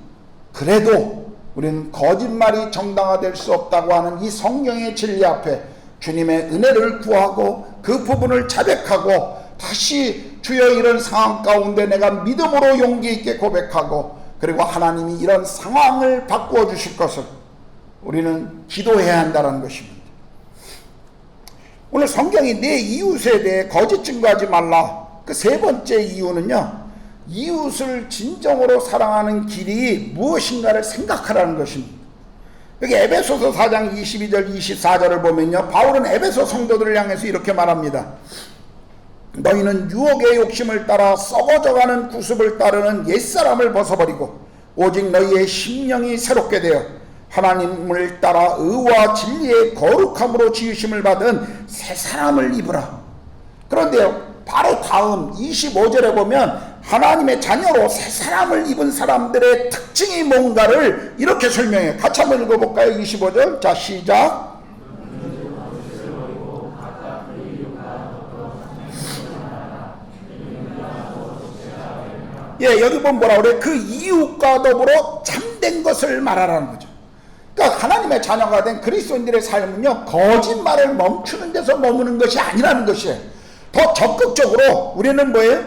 그래도 우리는 거짓말이 정당화될 수 없다고 하는 이 성경의 진리 앞에 주님의 은혜를 구하고 그 부분을 자백하고 다시 주여 이런 상황 가운데 내가 믿음으로 용기 있게 고백하고 그리고 하나님이 이런 상황을 바꾸어 주실 것을 우리는 기도해야 한다는 것입니다. 오늘 성경이 내 이웃에 대해 거짓 증거하지 말라. 그 세 번째 이유는요, 이웃을 진정으로 사랑하는 길이 무엇인가를 생각하라는 것입니다. 여기 에베소서 4장 22절 24절을 보면요, 바울은 에베소 성도들을 향해서 이렇게 말합니다. 너희는 유혹의 욕심을 따라 썩어져가는 구습을 따르는 옛사람을 벗어버리고 오직 너희의 심령이 새롭게 되어 하나님을 따라 의와 진리의 거룩함으로 지으심을 받은 새 사람을 입으라. 그런데요, 바로 다음 25절에 보면 하나님의 자녀로 새 사람을 입은 사람들의 특징이 뭔가를 이렇게 설명해요. 같이 한번 읽어볼까요? 25절. 자, 시작. 예, 여기 보면 뭐라 그래? 그 이웃과 더불어 참된 것을 말하라는 거죠. 그러니까 하나님의 자녀가 된 그리스도인들의 삶은요, 거짓말을 멈추는 데서 머무는 것이 아니라는 것이에요. 더 적극적으로 우리는 뭐예요?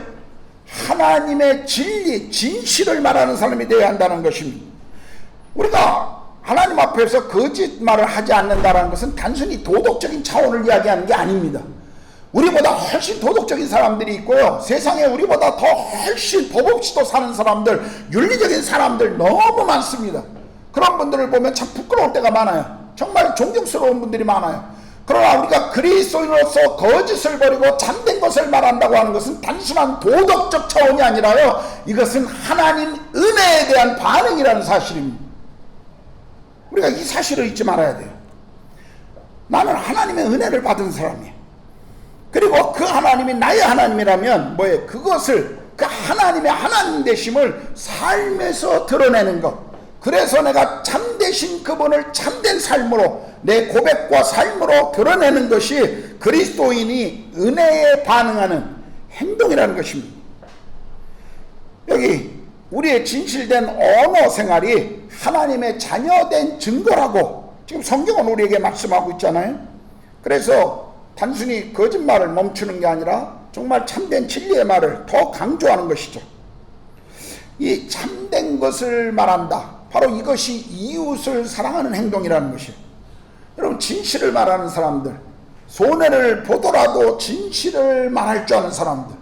하나님의 진리, 진실을 말하는 사람이 되어야 한다는 것입니다. 우리가 하나님 앞에서 거짓말을 하지 않는다는 것은 단순히 도덕적인 차원을 이야기하는 게 아닙니다. 우리보다 훨씬 도덕적인 사람들이 있고요, 세상에 우리보다 더 훨씬 법 없이도 사는 사람들, 윤리적인 사람들 너무 많습니다. 그런 분들을 보면 참 부끄러울 때가 많아요. 정말 존경스러운 분들이 많아요. 그러나 우리가 그리스도인으로서 거짓을 버리고 참된 것을 말한다고 하는 것은 단순한 도덕적 차원이 아니라요, 이것은 하나님 은혜에 대한 반응이라는 사실입니다. 우리가 이 사실을 잊지 말아야 돼요. 나는 하나님의 은혜를 받은 사람이에요. 그리고 그 하나님이 나의 하나님이라면 뭐예요? 그것을, 그 하나님의 하나님 되심을 삶에서 드러내는 것. 그래서 내가 참되신 그분을 참된 삶으로, 내 고백과 삶으로 드러내는 것이 그리스도인이 은혜에 반응하는 행동이라는 것입니다. 여기 우리의 진실된 언어 생활이 하나님의 자녀된 증거라고 지금 성경은 우리에게 말씀하고 있잖아요. 그래서 단순히 거짓말을 멈추는 게 아니라 정말 참된 진리의 말을 더 강조하는 것이죠. 이 참된 것을 말한다. 바로 이것이 이웃을 사랑하는 행동이라는 것이에요. 여러분, 진실을 말하는 사람들, 손해를 보더라도 진실을 말할 줄 아는 사람들,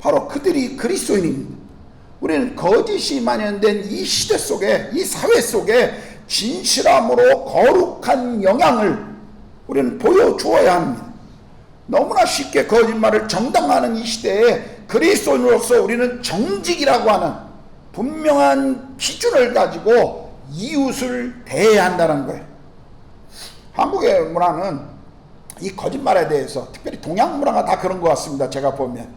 바로 그들이 그리스도인입니다. 우리는 거짓이 만연된 이 시대 속에, 이 사회 속에 진실함으로 거룩한 영향을 우리는 보여주어야 합니다. 너무나 쉽게 거짓말을 정당화하는 이 시대에 그리스도인으로서 우리는 정직이라고 하는 분명한 기준을 가지고 이웃을 대해야 한다는 거예요. 한국의 문화는 이 거짓말에 대해서, 특별히 동양 문화가 다 그런 것 같습니다. 제가 보면,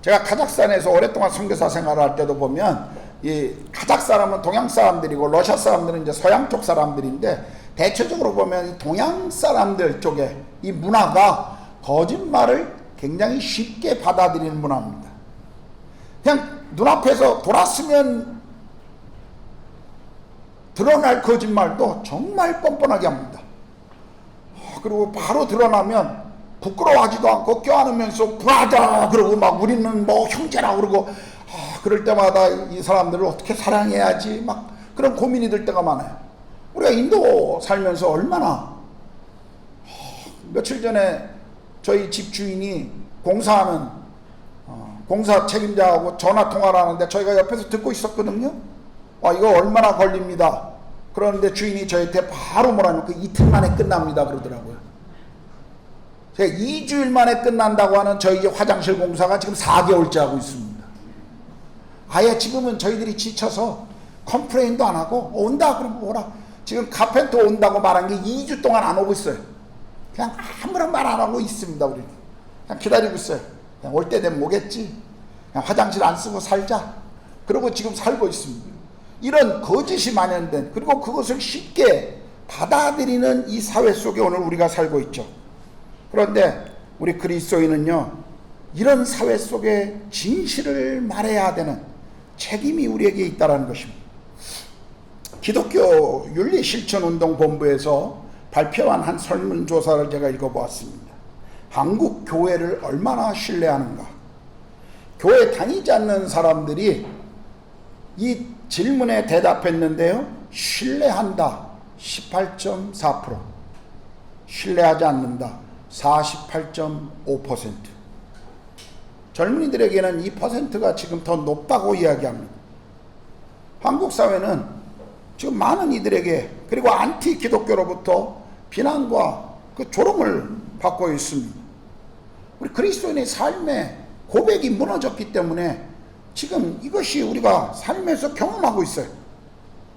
제가 카자흐스탄에서 오랫동안 선교사 생활을 할 때도 보면, 이 카자흐 사람은 동양 사람들이고 러시아 사람들은 이제 서양 쪽 사람들인데, 대체적으로 보면 이 동양 사람들 쪽에 이 문화가 거짓말을 굉장히 쉽게 받아들이는 문화입니다. 그냥 눈앞에서 돌았으면 드러날 거짓말도 정말 뻔뻔하게 합니다. 그리고 바로 드러나면 부끄러워하지도 않고 껴안으면서 브라더 그러고 막 우리는 뭐 형제라 그러고, 그럴 때마다 이 사람들을 어떻게 사랑해야지 막 그런 고민이 들 때가 많아요. 우리가 인도 살면서 얼마나, 며칠 전에 저희 집 주인이 공사하는 공사 책임자하고 전화 통화를 하는데 저희가 옆에서 듣고 있었거든요. 이거 얼마나 걸립니다. 그러는데 주인이 저희한테 바로 뭐라니까 이틀 만에 끝납니다 그러더라고요. 제가 2주일 만에 끝난다고 하는 저희 화장실 공사가 지금 4개월째 하고 있습니다. 아예 지금은 저희들이 지쳐서 컴플레인도 안 하고 온다 그러면 오라. 지금 카펜터 온다고 말한 게 2주 동안 안 오고 있어요. 그냥 아무런 말 안 하고 있습니다. 우리는 그냥 기다리고 있어요. 그냥 올 때 되면 오겠지. 그냥 화장실 안 쓰고 살자. 그러고 지금 살고 있습니다. 이런 거짓이 만연된, 그리고 그것을 쉽게 받아들이는 이 사회 속에 오늘 우리가 살고 있죠. 그런데 우리 그리스도인은요, 이런 사회 속에 진실을 말해야 되는 책임이 우리에게 있다는 것입니다. 기독교 윤리실천운동본부에서 발표한 한 설문조사를 제가 읽어보았습니다. 한국 교회를 얼마나 신뢰하는가? 교회 다니지 않는 사람들이 이 질문에 대답했는데요, 신뢰한다 18.4%, 신뢰하지 않는다 48.5%. 젊은이들에게는 이 퍼센트가 지금 더 높다고 이야기합니다. 한국 사회는 지금 많은 이들에게, 그리고 안티 기독교로부터 비난과 그 조롱을 받고 있습니다. 우리 그리스도인의 삶의 고백이 무너졌기 때문에 지금 이것이 우리가 삶에서 경험하고 있어요.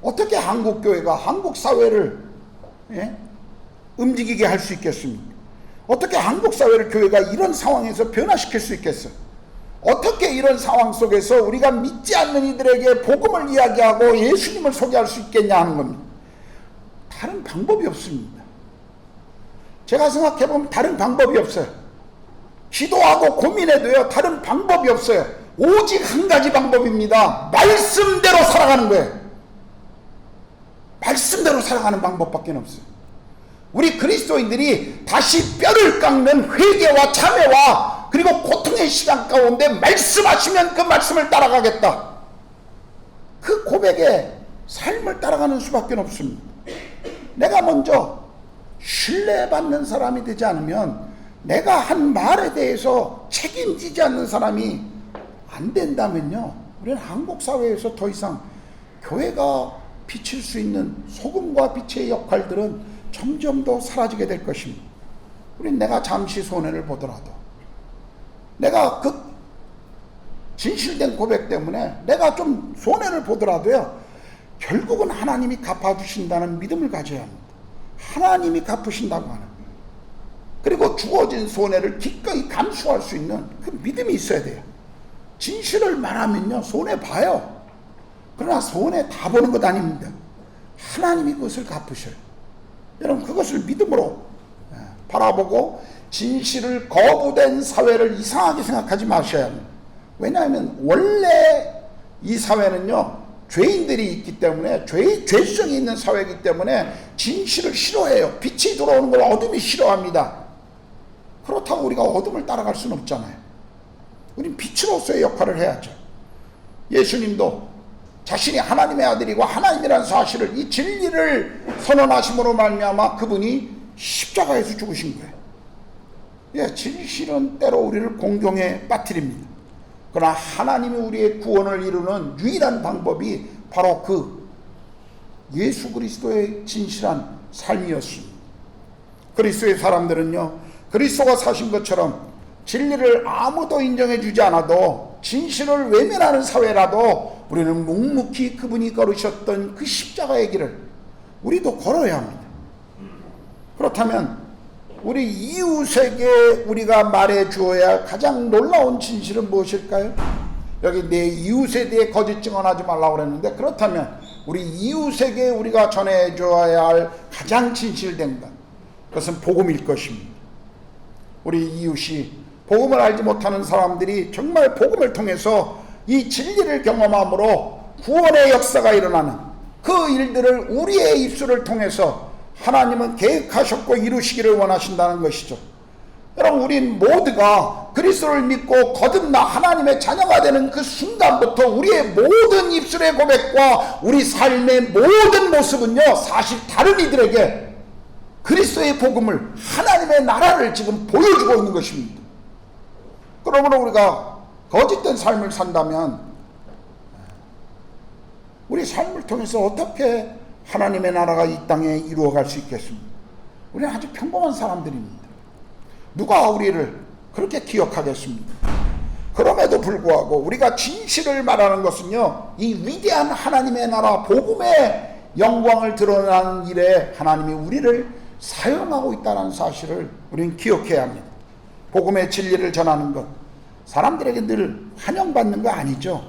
어떻게 한국 교회가 한국 사회를 움직이게 할 수 있겠습니까? 어떻게 한국 사회를 교회가 이런 상황에서 변화시킬 수 있겠어요? 어떻게 이런 상황 속에서 우리가 믿지 않는 이들에게 복음을 이야기하고 예수님을 소개할 수 있겠냐 하는 겁니다. 다른 방법이 없습니다. 제가 생각해보면 다른 방법이 없어요. 기도하고 고민해도요, 다른 방법이 없어요. 오직 한 가지 방법입니다. 말씀대로 살아가는 거예요. 말씀대로 살아가는 방법밖에 없어요. 우리 그리스도인들이 다시 뼈를 깎는 회개와 참회와 그리고 고통의 시간 가운데 말씀하시면 그 말씀을 따라가겠다, 그 고백에 삶을 따라가는 수밖에 없습니다. 내가 먼저 신뢰받는 사람이 되지 않으면, 내가 한 말에 대해서 책임지지 않는 사람이 안 된다면요, 우리는 한국 사회에서 더 이상 교회가 비칠 수 있는 소금과 빛의 역할들은 점점 더 사라지게 될 것입니다. 우린 내가 잠시 손해를 보더라도, 내가 그 진실된 고백 때문에 내가 좀 손해를 보더라도요, 결국은 하나님이 갚아주신다는 믿음을 가져야 합니다. 하나님이 갚으신다고 하는, 그리고 주어진 손해를 기꺼이 감수할 수 있는 그 믿음이 있어야 돼요. 진실을 말하면요, 손해 봐요. 그러나 손해 다 보는 것 아닙니다. 하나님이 그것을 갚으셔요. 여러분, 그것을 믿음으로 바라보고 진실을 거부된 사회를 이상하게 생각하지 마셔야 합니다. 왜냐하면 원래 이 사회는요, 죄인들이 있기 때문에, 죄성이 있는 사회이기 때문에 진실을 싫어해요. 빛이 들어오는 걸 어둠이 싫어합니다. 그렇다고 우리가 어둠을 따라갈 수는 없잖아요. 우린 빛으로서의 역할을 해야죠. 예수님도 자신이 하나님의 아들이고 하나님이라는 사실을, 이 진리를 선언하심으로 말미암아 그분이 십자가에서 죽으신 거예요. 예, 진실은 때로 우리를 공경에 빠뜨립니다. 그러나 하나님이 우리의 구원을 이루는 유일한 방법이 바로 그 예수 그리스도의 진실한 삶이었습니다. 그리스도의 사람들은요, 그리스도가 사신 것처럼 진리를 아무도 인정해 주지 않아도, 진실을 외면하는 사회라도 우리는 묵묵히 그분이 걸으셨던 그 십자가의 길을 우리도 걸어야 합니다. 그렇다면 우리 이웃에게 우리가 말해 주어야 할 가장 놀라운 진실은 무엇일까요? 여기 내 이웃에 대해 거짓 증언하지 말라고 그랬는데, 그렇다면 우리 이웃에게 우리가 전해 주어야 할 가장 진실된 것, 그것은 복음일 것입니다. 우리 이웃이, 복음을 알지 못하는 사람들이 정말 복음을 통해서 이 진리를 경험함으로 구원의 역사가 일어나는 그 일들을 우리의 입술을 통해서 하나님은 계획하셨고 이루시기를 원하신다는 것이죠. 여러분, 우린 모두가 그리스도를 믿고 거듭나 하나님의 자녀가 되는 그 순간부터 우리의 모든 입술의 고백과 우리 삶의 모든 모습은요, 사실 다른 이들에게 그리스도의 복음을, 하나님의 나라를 지금 보여주고 있는 것입니다. 그러므로 우리가 거짓된 삶을 산다면 우리 삶을 통해서 어떻게 하나님의 나라가 이 땅에 이루어갈 수 있겠습니까? 우리는 아주 평범한 사람들입니다. 누가 우리를 그렇게 기억하겠습니까? 그럼에도 불구하고 우리가 진실을 말하는 것은요, 이 위대한 하나님의 나라 복음의 영광을 드러나는 일에 하나님이 우리를 사용하고 있다는 사실을 우리는 기억해야 합니다. 복음의 진리를 전하는 것, 사람들에게 늘 환영받는 거 아니죠.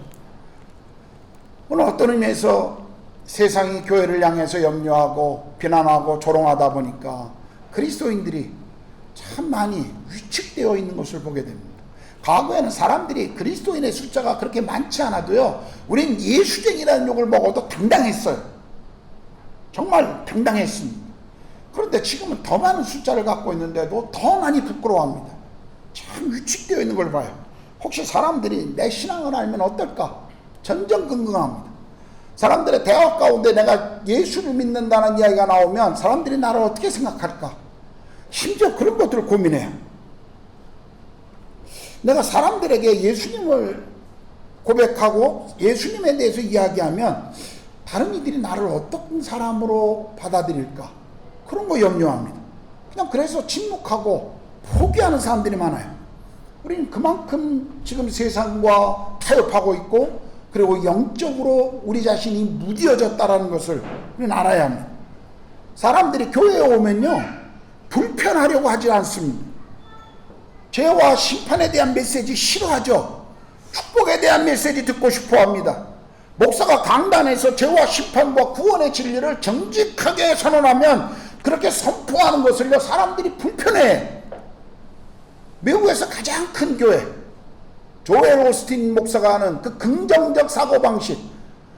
오늘 어떤 의미에서 세상이 교회를 향해서 염려하고 비난하고 조롱하다 보니까 그리스도인들이 참 많이 위축되어 있는 것을 보게 됩니다. 과거에는 사람들이 그리스도인의 숫자가 그렇게 많지 않아도요, 우린 예수쟁이라는 욕을 먹어도 당당했어요. 정말 당당했습니다. 그런데 지금은 더 많은 숫자를 갖고 있는데도 더 많이 부끄러워합니다. 참 위축되어 있는 걸 봐요. 혹시 사람들이 내 신앙을 알면 어떨까? 전전긍긍합니다. 사람들의 대화 가운데 내가 예수를 믿는다는 이야기가 나오면 사람들이 나를 어떻게 생각할까? 심지어 그런 것들을 고민해요. 내가 사람들에게 예수님을 고백하고 예수님에 대해서 이야기하면 다른 이들이 나를 어떤 사람으로 받아들일까? 그런 거 염려합니다. 그냥 그래서 침묵하고 포기하는 사람들이 많아요. 우리는 그만큼 지금 세상과 타협하고 있고, 그리고 영적으로 우리 자신이 무뎌졌다는 것을 우리는 알아야 합니다. 사람들이 교회에 오면요, 불편하려고 하지 않습니다. 죄와 심판에 대한 메시지 싫어하죠. 축복에 대한 메시지 듣고 싶어 합니다. 목사가 강단에서 죄와 심판과 구원의 진리를 정직하게 선언하면 그렇게 선포하는 것을요, 사람들이 불편해해. 미국에서 가장 큰 교회, 조엘 오스틴 목사가 하는 그 긍정적 사고방식,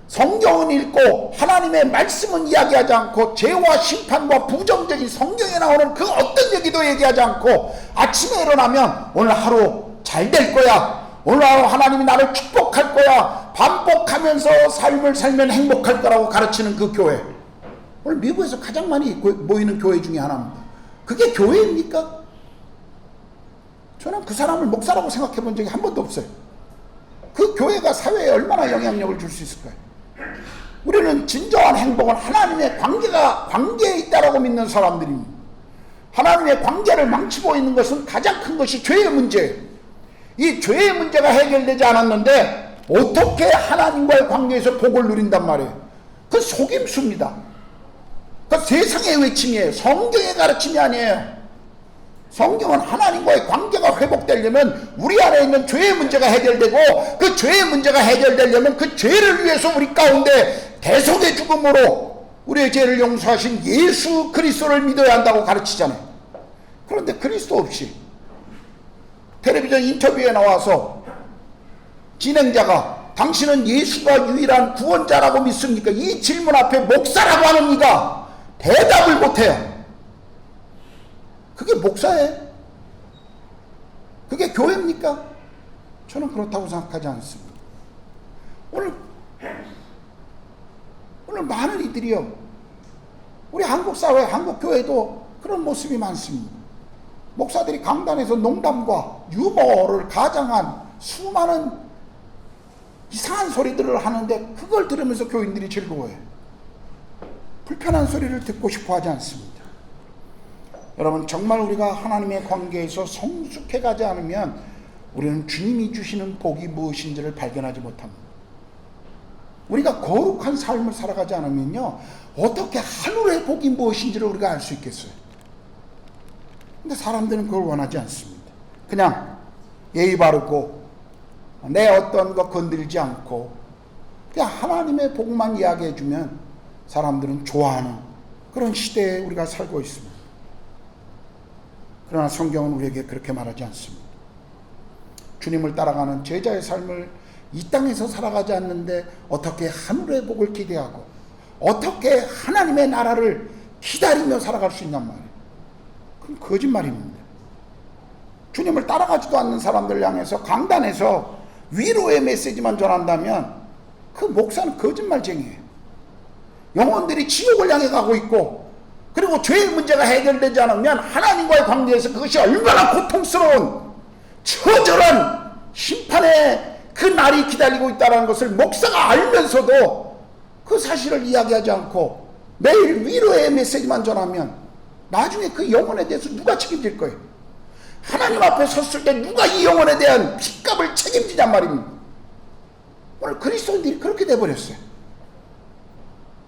성경은 읽고 하나님의 말씀은 이야기하지 않고 죄와 심판과 부정적인 성경에 나오는 그 어떤 얘기도 얘기하지 않고 아침에 일어나면 오늘 하루 잘 될 거야, 오늘 하루 하나님이 나를 축복할 거야, 반복하면서 삶을 살면 행복할 거라고 가르치는 그 교회, 오늘 미국에서 가장 많이 모이는 교회 중에 하나입니다. 그게 교회입니까? 저는 그 사람을 목사라고 생각해 본 적이 한 번도 없어요. 그 교회가 사회에 얼마나 영향력을 줄 수 있을까요? 우리는 진정한 행복은 하나님의 관계에 있다라고 믿는 사람들입니다. 하나님의 관계를 망치고 있는 것은 가장 큰 것이 죄의 문제예요. 이 죄의 문제가 해결되지 않았는데 어떻게 하나님과의 관계에서 복을 누린단 말이에요. 그 속임수입니다. 그 세상의 외침이에요. 성경의 가르침이 아니에요. 성경은 하나님과의 관계가 회복되려면 우리 안에 있는 죄의 문제가 해결되고, 그 죄의 문제가 해결되려면 그 죄를 위해서 우리 가운데 대속의 죽음으로 우리의 죄를 용서하신 예수 그리스도를 믿어야 한다고 가르치잖아요. 그런데 그리스도 없이 텔레비전 인터뷰에 나와서 진행자가 당신은 예수가 유일한 구원자라고 믿습니까? 이 질문 앞에 목사라고 하는 이가 대답을 못해요. 그게 목사예요? 그게 교회입니까? 저는 그렇다고 생각하지 않습니다. 오늘 많은 이들이요, 우리 한국 사회, 한국 교회도 그런 모습이 많습니다. 목사들이 강단에서 농담과 유머를 가장한 수많은 이상한 소리들을 하는데 그걸 들으면서 교인들이 즐거워해요. 불편한 소리를 듣고 싶어 하지 않습니다. 여러분, 정말 우리가 하나님의 관계에서 성숙해 가지 않으면 우리는 주님이 주시는 복이 무엇인지를 발견하지 못합니다. 우리가 거룩한 삶을 살아가지 않으면요, 어떻게 하늘의 복이 무엇인지를 우리가 알 수 있겠어요? 근데 사람들은 그걸 원하지 않습니다. 그냥 예의 바르고 내 어떤 거 건들지 않고 그냥 하나님의 복만 이야기해주면 사람들은 좋아하는 그런 시대에 우리가 살고 있습니다. 그러나 성경은 우리에게 그렇게 말하지 않습니다. 주님을 따라가는 제자의 삶을 이 땅에서 살아가지 않는데 어떻게 하늘의 복을 기대하고 어떻게 하나님의 나라를 기다리며 살아갈 수 있냔 말이에요. 그건 거짓말입니다. 주님을 따라가지도 않는 사람들 향해서 강단에서 위로의 메시지만 전한다면 그 목사는 거짓말쟁이에요. 영혼들이 지옥을 향해 가고 있고, 그리고 죄의 문제가 해결되지 않으면 하나님과의 관계에서 그것이 얼마나 고통스러운 처절한 심판의 그 날이 기다리고 있다는 것을 목사가 알면서도 그 사실을 이야기하지 않고 매일 위로의 메시지만 전하면 나중에 그 영혼에 대해서 누가 책임질 거예요? 하나님 앞에 섰을 때 누가 이 영혼에 대한 핏값을 책임지냔 말입니다. 오늘 그리스도인들이 그렇게 돼버렸어요.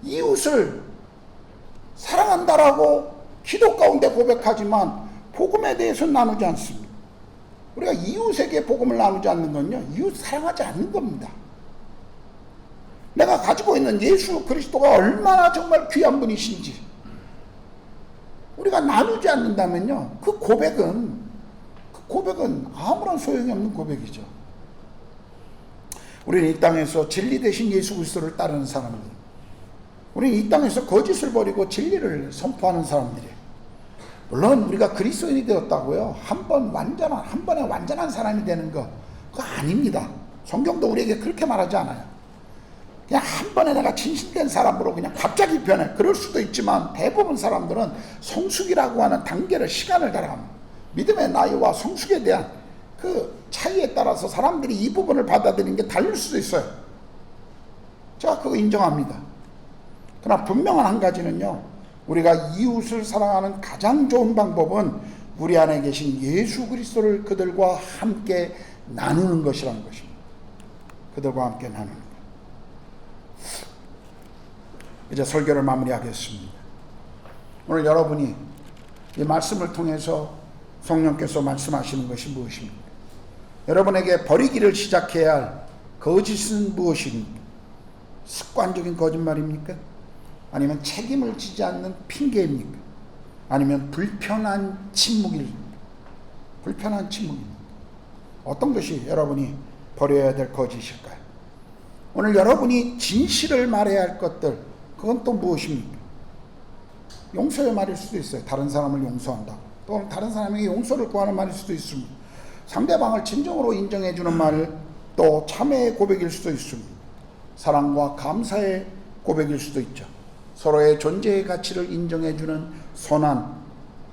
이웃을 사랑한다라고 기도 가운데 고백하지만 복음에 대해서는 나누지 않습니다. 우리가 이웃에게 복음을 나누지 않는 건요, 이웃 사랑하지 않는 겁니다. 내가 가지고 있는 예수 그리스도가 얼마나 정말 귀한 분이신지 우리가 나누지 않는다면요, 그 고백은 아무런 소용이 없는 고백이죠. 우리는 이 땅에서 진리 대신 예수 그리스도를 따르는 사람들, 우리는 이 땅에서 거짓을 버리고 진리를 선포하는 사람들이에요. 물론 우리가 그리스도인이 되었다고요, 한 번에 완전한 사람이 되는 거 그거 아닙니다. 성경도 우리에게 그렇게 말하지 않아요. 그냥 한 번에 내가 진실된 사람으로 그냥 갑자기 변해, 그럴 수도 있지만 대부분 사람들은 성숙이라고 하는 단계를, 시간을 달아갑니다. 믿음의 나이와 성숙에 대한 그 차이에 따라서 사람들이 이 부분을 받아들이는 게 다를 수도 있어요. 제가 그거 인정합니다. 그러나 분명한 한 가지는요, 우리가 이웃을 사랑하는 가장 좋은 방법은 우리 안에 계신 예수 그리스도를 그들과 함께 나누는 것이라는 것입니다. 그들과 함께 나누는 것. 이제 설교를 마무리하겠습니다. 오늘 여러분이 이 말씀을 통해서 성령께서 말씀하시는 것이 무엇입니까? 여러분에게 버리기를 시작해야 할 거짓은 무엇입니까? 습관적인 거짓말입니까? 아니면 책임을 지지 않는 핑계입니까? 아니면 불편한 침묵입니까? 불편한 침묵입니까? 어떤 것이 여러분이 버려야 될 거짓일까요? 오늘 여러분이 진실을 말해야 할 것들, 그건 또 무엇입니까? 용서의 말일 수도 있어요. 다른 사람을 용서한다. 또는 다른 사람에게 용서를 구하는 말일 수도 있습니다. 상대방을 진정으로 인정해 주는 말, 또 참회의 고백일 수도 있습니다. 사랑과 감사의 고백일 수도 있죠. 서로의 존재의 가치를 인정해 주는 선한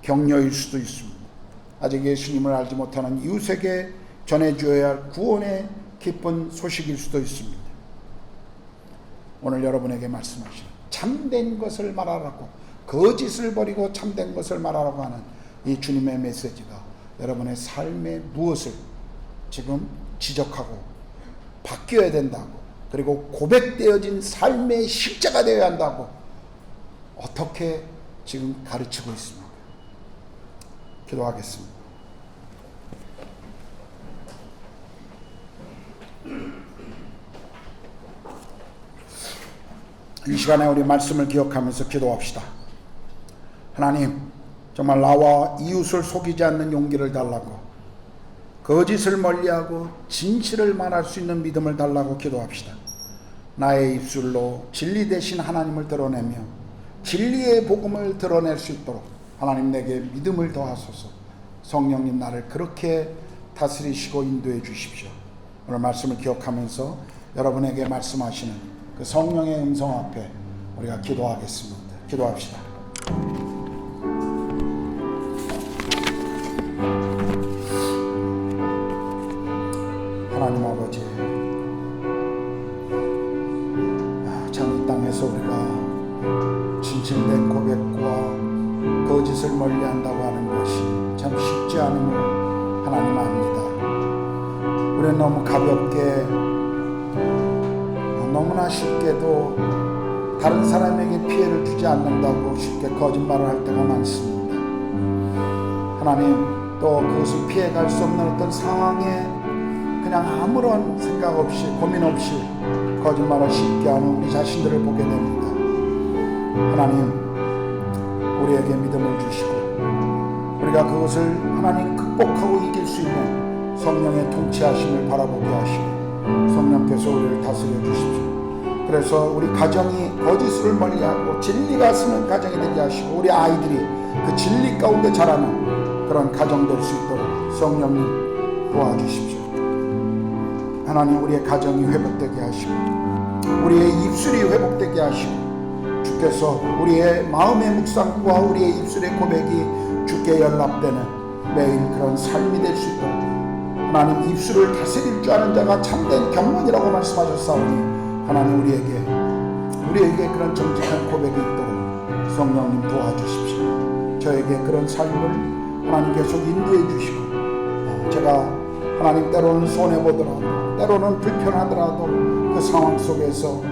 격려일 수도 있습니다. 아직 예수님을 알지 못하는 이웃에게 전해주어야 할 구원의 기쁜 소식일 수도 있습니다. 오늘 여러분에게 말씀하시는 참된 것을 말하라고, 거짓을 버리고 참된 것을 말하라고 하는 이 주님의 메시지가 여러분의 삶에 무엇을 지금 지적하고 바뀌어야 된다고, 그리고 고백되어진 삶의 실제가 되어야 한다고 어떻게 지금 가르치고 있습니까? 기도하겠습니다. 이 시간에 우리 말씀을 기억하면서 기도합시다. 하나님, 정말 나와 이웃을 속이지 않는 용기를 달라고, 거짓을 멀리하고 진실을 말할 수 있는 믿음을 달라고 기도합시다. 나의 입술로 진리 대신 하나님을 드러내며 진리의 복음을 드러낼 수 있도록 하나님 내게 믿음을 더하소서. 성령님, 나를 그렇게 다스리시고 인도해 주십시오. 오늘 말씀을 기억하면서 여러분에게 말씀하시는 그 성령의 음성 앞에 우리가 기도하겠습니다. 기도합시다. 하나님 아버지, 참 이 땅에서 우리가 진실된 고백과 거짓을 멀리한다고 하는 것이 참 쉽지 않음을 하나님 압니다. 우리는 너무 가볍게, 너무나 쉽게도 다른 사람에게 피해를 주지 않는다고 쉽게 거짓말을 할 때가 많습니다. 하나님, 또 그것을 피해갈 수 없는 어떤 상황에 그냥 아무런 생각 없이, 고민 없이 거짓말을 쉽게 하는 우리 자신들을 보게 됩니다. 하나님, 우리에게 믿음을 주시고 우리가 그것을 하나님 극복하고 이길 수 있는 성령의 통치하심을 바라보게 하시고 성령께서 우리를 다스려 주십시오. 그래서 우리 가정이 거짓을 멀리하고 진리가 쓰는 가정이 되게 하시고, 우리 아이들이 그 진리 가운데 자라는 그런 가정 될 수 있도록 성령님 도와주십시오. 하나님, 우리의 가정이 회복되게 하시고 우리의 입술이 회복되게 하시고, 주께서 우리의 마음의 묵상과 우리의 입술의 고백이 주께 연락되는 매일 그런 삶이 될 수 있도록 하나님, 입술을 다스릴 줄 아는 자가 참된 경륜이라고 말씀하셨사오니 하나님, 우리에게 그런 정직한 고백이 있도록 성령님 도와주십시오. 저에게 그런 삶을 하나님 계속 인도해 주시고, 제가 하나님 때로는 손해보더라도 때로는 불편하더라도 그 상황 속에서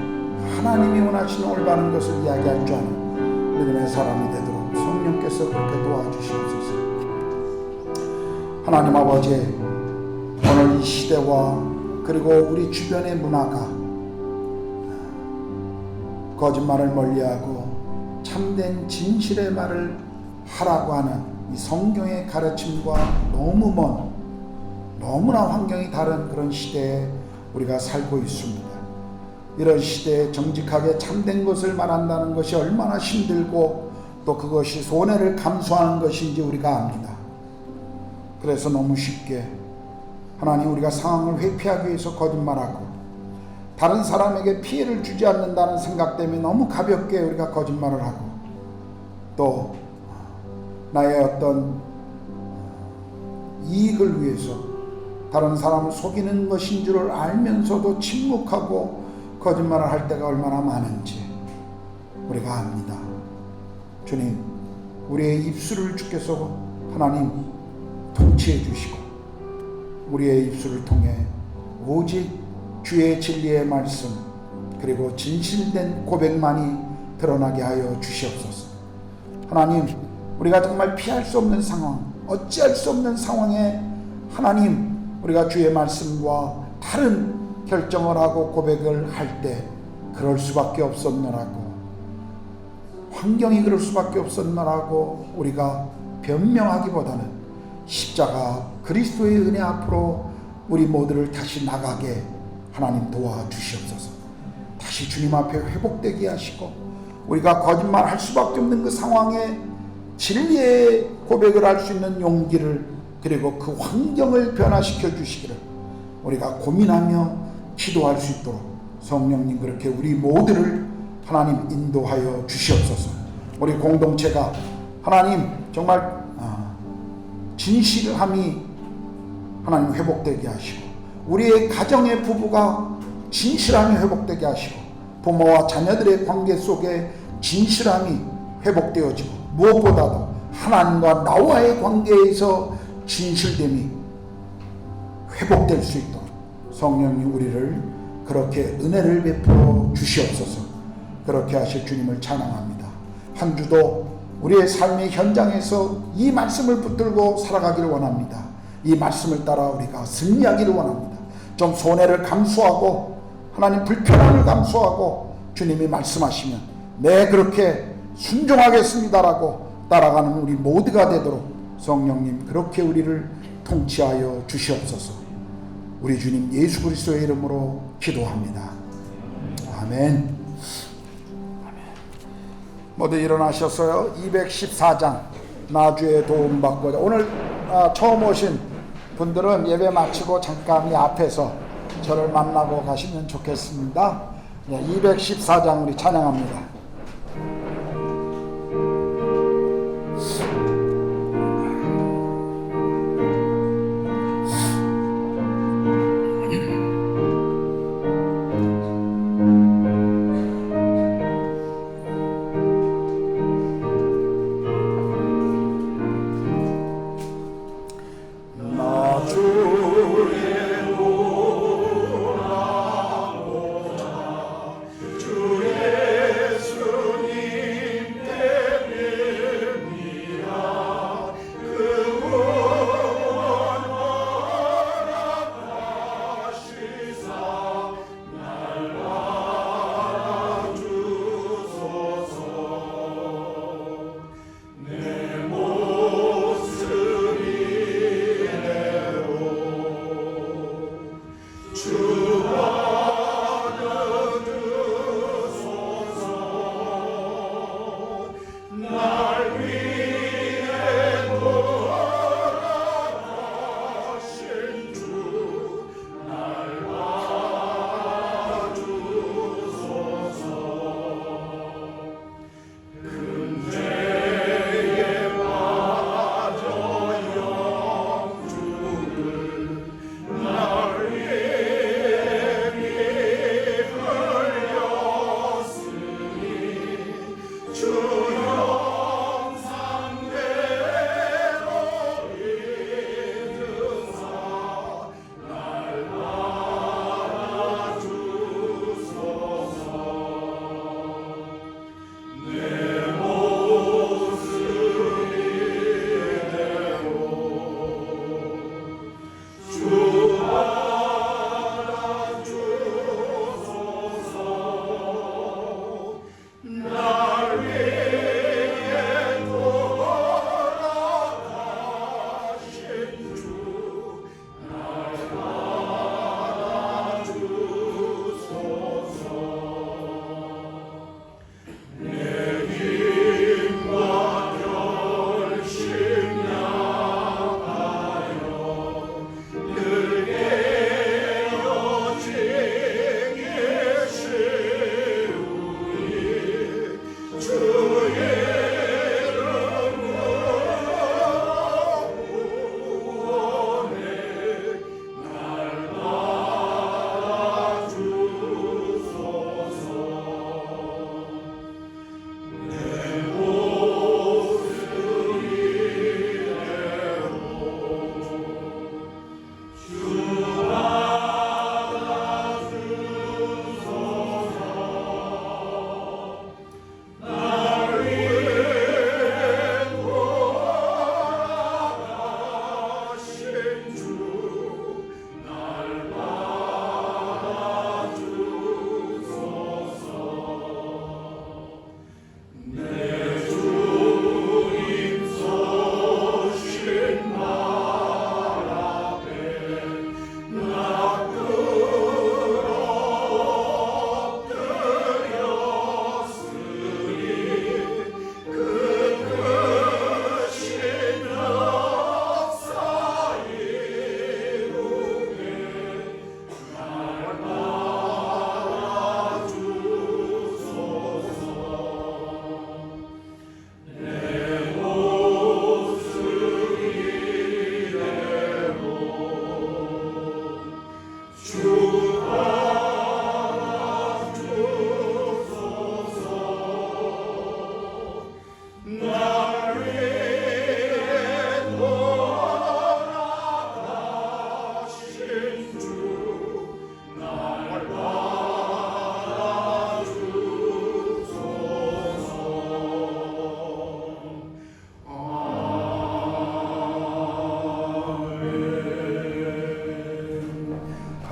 하나님이 원하시는 올바른 것을 이야기할 줄 아는 믿음의 사람이 되도록 성령께서 그렇게 도와주시옵소서. 하나님 아버지, 오늘 이 시대와 그리고 우리 주변의 문화가 거짓말을 멀리하고 참된 진실의 말을 하라고 하는 이 성경의 가르침과 너무 먼, 너무나 환경이 다른 그런 시대에 우리가 살고 있습니다. 이런 시대에 정직하게 참된 것을 말한다는 것이 얼마나 힘들고 또 그것이 손해를 감수하는 것인지 우리가 압니다. 그래서 너무 쉽게 하나님, 우리가 상황을 회피하기 위해서 거짓말하고 다른 사람에게 피해를 주지 않는다는 생각 때문에 너무 가볍게 우리가 거짓말을 하고 또 나의 어떤 이익을 위해서 다른 사람을 속이는 것인 줄을 알면서도 침묵하고 거짓말을 할 때가 얼마나 많은지 우리가 압니다. 주님, 우리의 입술을 주께서 하나님 통치해 주시고 우리의 입술을 통해 오직 주의 진리의 말씀 그리고 진실된 고백만이 드러나게 하여 주시옵소서. 하나님, 우리가 정말 피할 수 없는 상황, 어찌할 수 없는 상황에 하나님, 우리가 주의 말씀과 다른 결정을 하고 고백을 할 때 그럴 수밖에 없었노라고, 환경이 그럴 수밖에 없었노라고 우리가 변명하기보다는 십자가 그리스도의 은혜 앞으로 우리 모두를 다시 나가게 하나님 도와주시옵소서. 다시 주님 앞에 회복되게 하시고 우리가 거짓말할 수밖에 없는 그 상황에 진리의 고백을 할 수 있는 용기를 그리고 그 환경을 변화시켜 주시기를 우리가 고민하며 기도할 수 있도록 성령님 그렇게 우리 모두를 하나님 인도하여 주시옵소서. 우리 공동체가 하나님 정말 진실함이 하나님 회복되게 하시고 우리의 가정의 부부가 진실함이 회복되게 하시고 부모와 자녀들의 관계 속에 진실함이 회복되어지고 무엇보다도 하나님과 나와의 관계에서 진실됨이 회복될 수 있도록 성령님 우리를 그렇게 은혜를 베풀어 주시옵소서. 그렇게 하실 주님을 찬양합니다. 한 주도 우리의 삶의 현장에서 이 말씀을 붙들고 살아가기를 원합니다. 이 말씀을 따라 우리가 승리하기를 원합니다. 좀 손해를 감수하고 하나님 불편함을 감수하고 주님이 말씀하시면 네 그렇게 순종하겠습니다라고 따라가는 우리 모두가 되도록 성령님 그렇게 우리를 통치하여 주시옵소서. 우리 주님 예수 그리스도의 이름으로 기도합니다. 아멘. 모두 일어나셨어요. 214장 나주의 도움받고자. 오늘 처음 오신 분들은 예배 마치고 잠깐 이 앞에서 저를 만나고 가시면 좋겠습니다. 214장 우리 찬양합니다. 주의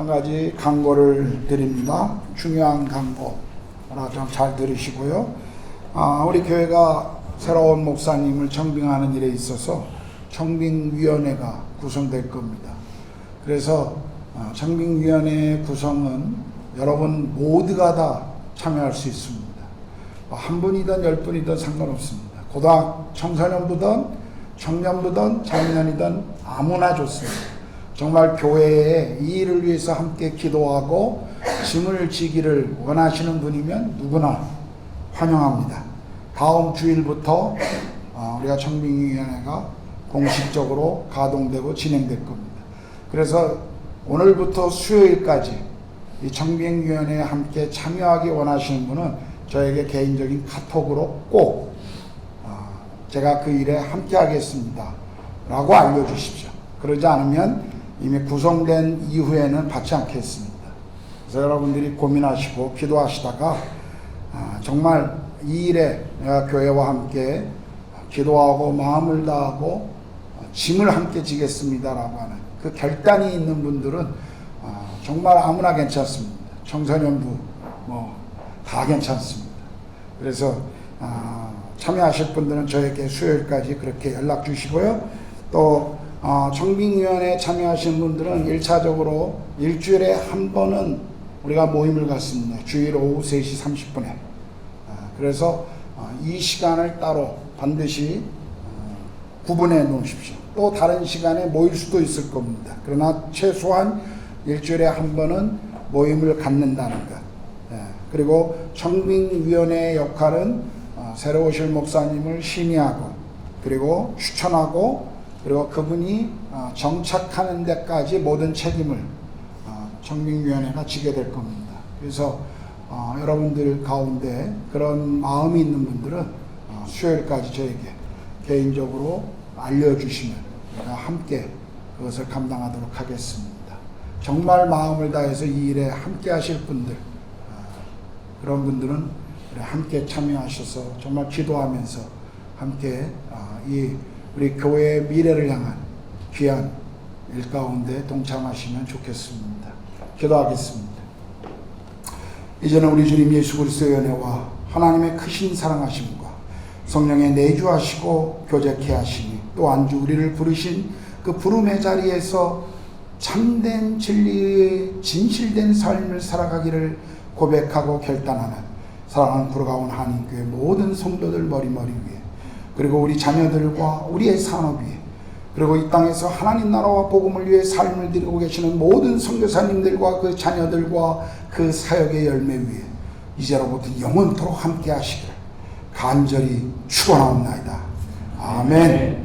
한 가지 강고를 드립니다. 중요한 강고라 좀 잘 들으시고요. 우리 교회가 새로운 목사님을 청빙하는 일에 있어서 청빙위원회가 구성될 겁니다. 그래서 청빙위원회 구성은 여러분 모두가 다 참여할 수 있습니다. 한 분이든 10분이든 상관없습니다. 청소년부든 청년부든 장년이든 아무나 좋습니다. 정말 교회에 이 일을 위해서 함께 기도하고 짐을 지기를 원하시는 분이면 누구나 환영합니다. 다음 주일부터 우리가 청빙위원회가 공식적으로 가동되고 진행될 겁니다. 그래서 오늘부터 수요일까지 이 청빙위원회에 함께 참여하기 원하시는 분은 저에게 개인적인 카톡으로 꼭 제가 그 일에 함께 하겠습니다 라고 알려주십시오. 그러지 않으면 이미 구성된 이후에는 받지 않겠습니다. 그래서 여러분들이 고민하시고 기도하시다가 정말 이 일에 내가 교회와 함께 기도하고 마음을 다하고 짐을 함께 지겠습니다라고 하는 그 결단이 있는 분들은 정말 아무나 괜찮습니다. 청소년부 다 괜찮습니다. 그래서 참여하실 분들은 저에게 수요일까지 그렇게 연락 주시고요. 또 청빙위원회에 참여하신 분들은 1차적으로 일주일에 한 번은 우리가 모임을 갖습니다. 주일 오후 3시 30분에. 그래서 이 시간을 따로 반드시 구분해 놓으십시오. 또 다른 시간에 모일 수도 있을 겁니다. 그러나 최소한 일주일에 한 번은 모임을 갖는다는 것. 그리고 청빙위원회의 역할은 새로 오실 목사님을 심의하고 그리고 추천하고 그리고 그분이 정착하는 데까지 모든 책임을 청빙위원회가 지게 될 겁니다. 그래서 여러분들 가운데 그런 마음이 있는 분들은 수요일까지 저에게 개인적으로 알려주시면 제가 함께 그것을 감당하도록 하겠습니다. 정말 마음을 다해서 이 일에 함께 하실 분들, 그런 분들은 함께 참여하셔서 정말 기도하면서 함께 이 우리 교회의 미래를 향한 귀한 일 가운데 동참하시면 좋겠습니다. 기도하겠습니다. 이제는 우리 주님 예수 그리스도의 은혜와 하나님의 크신 사랑하심과 성령의 내주하시고 교제케 하시니 또 안주 우리를 부르신 그 부름의 자리에서 참된 진리의 진실된 삶을 살아가기를 고백하고 결단하는 사랑하는 구로가온 한인교회 모든 성도들 머리머리 위에 그리고 우리 자녀들과 우리의 산업 위에 그리고 이 땅에서 하나님 나라와 복음을 위해 삶을 드리고 계시는 모든 선교사님들과 그 자녀들과 그 사역의 열매 위에 이제로부터 영원토록 함께 하시기를 간절히 축원하옵나이다. 아멘.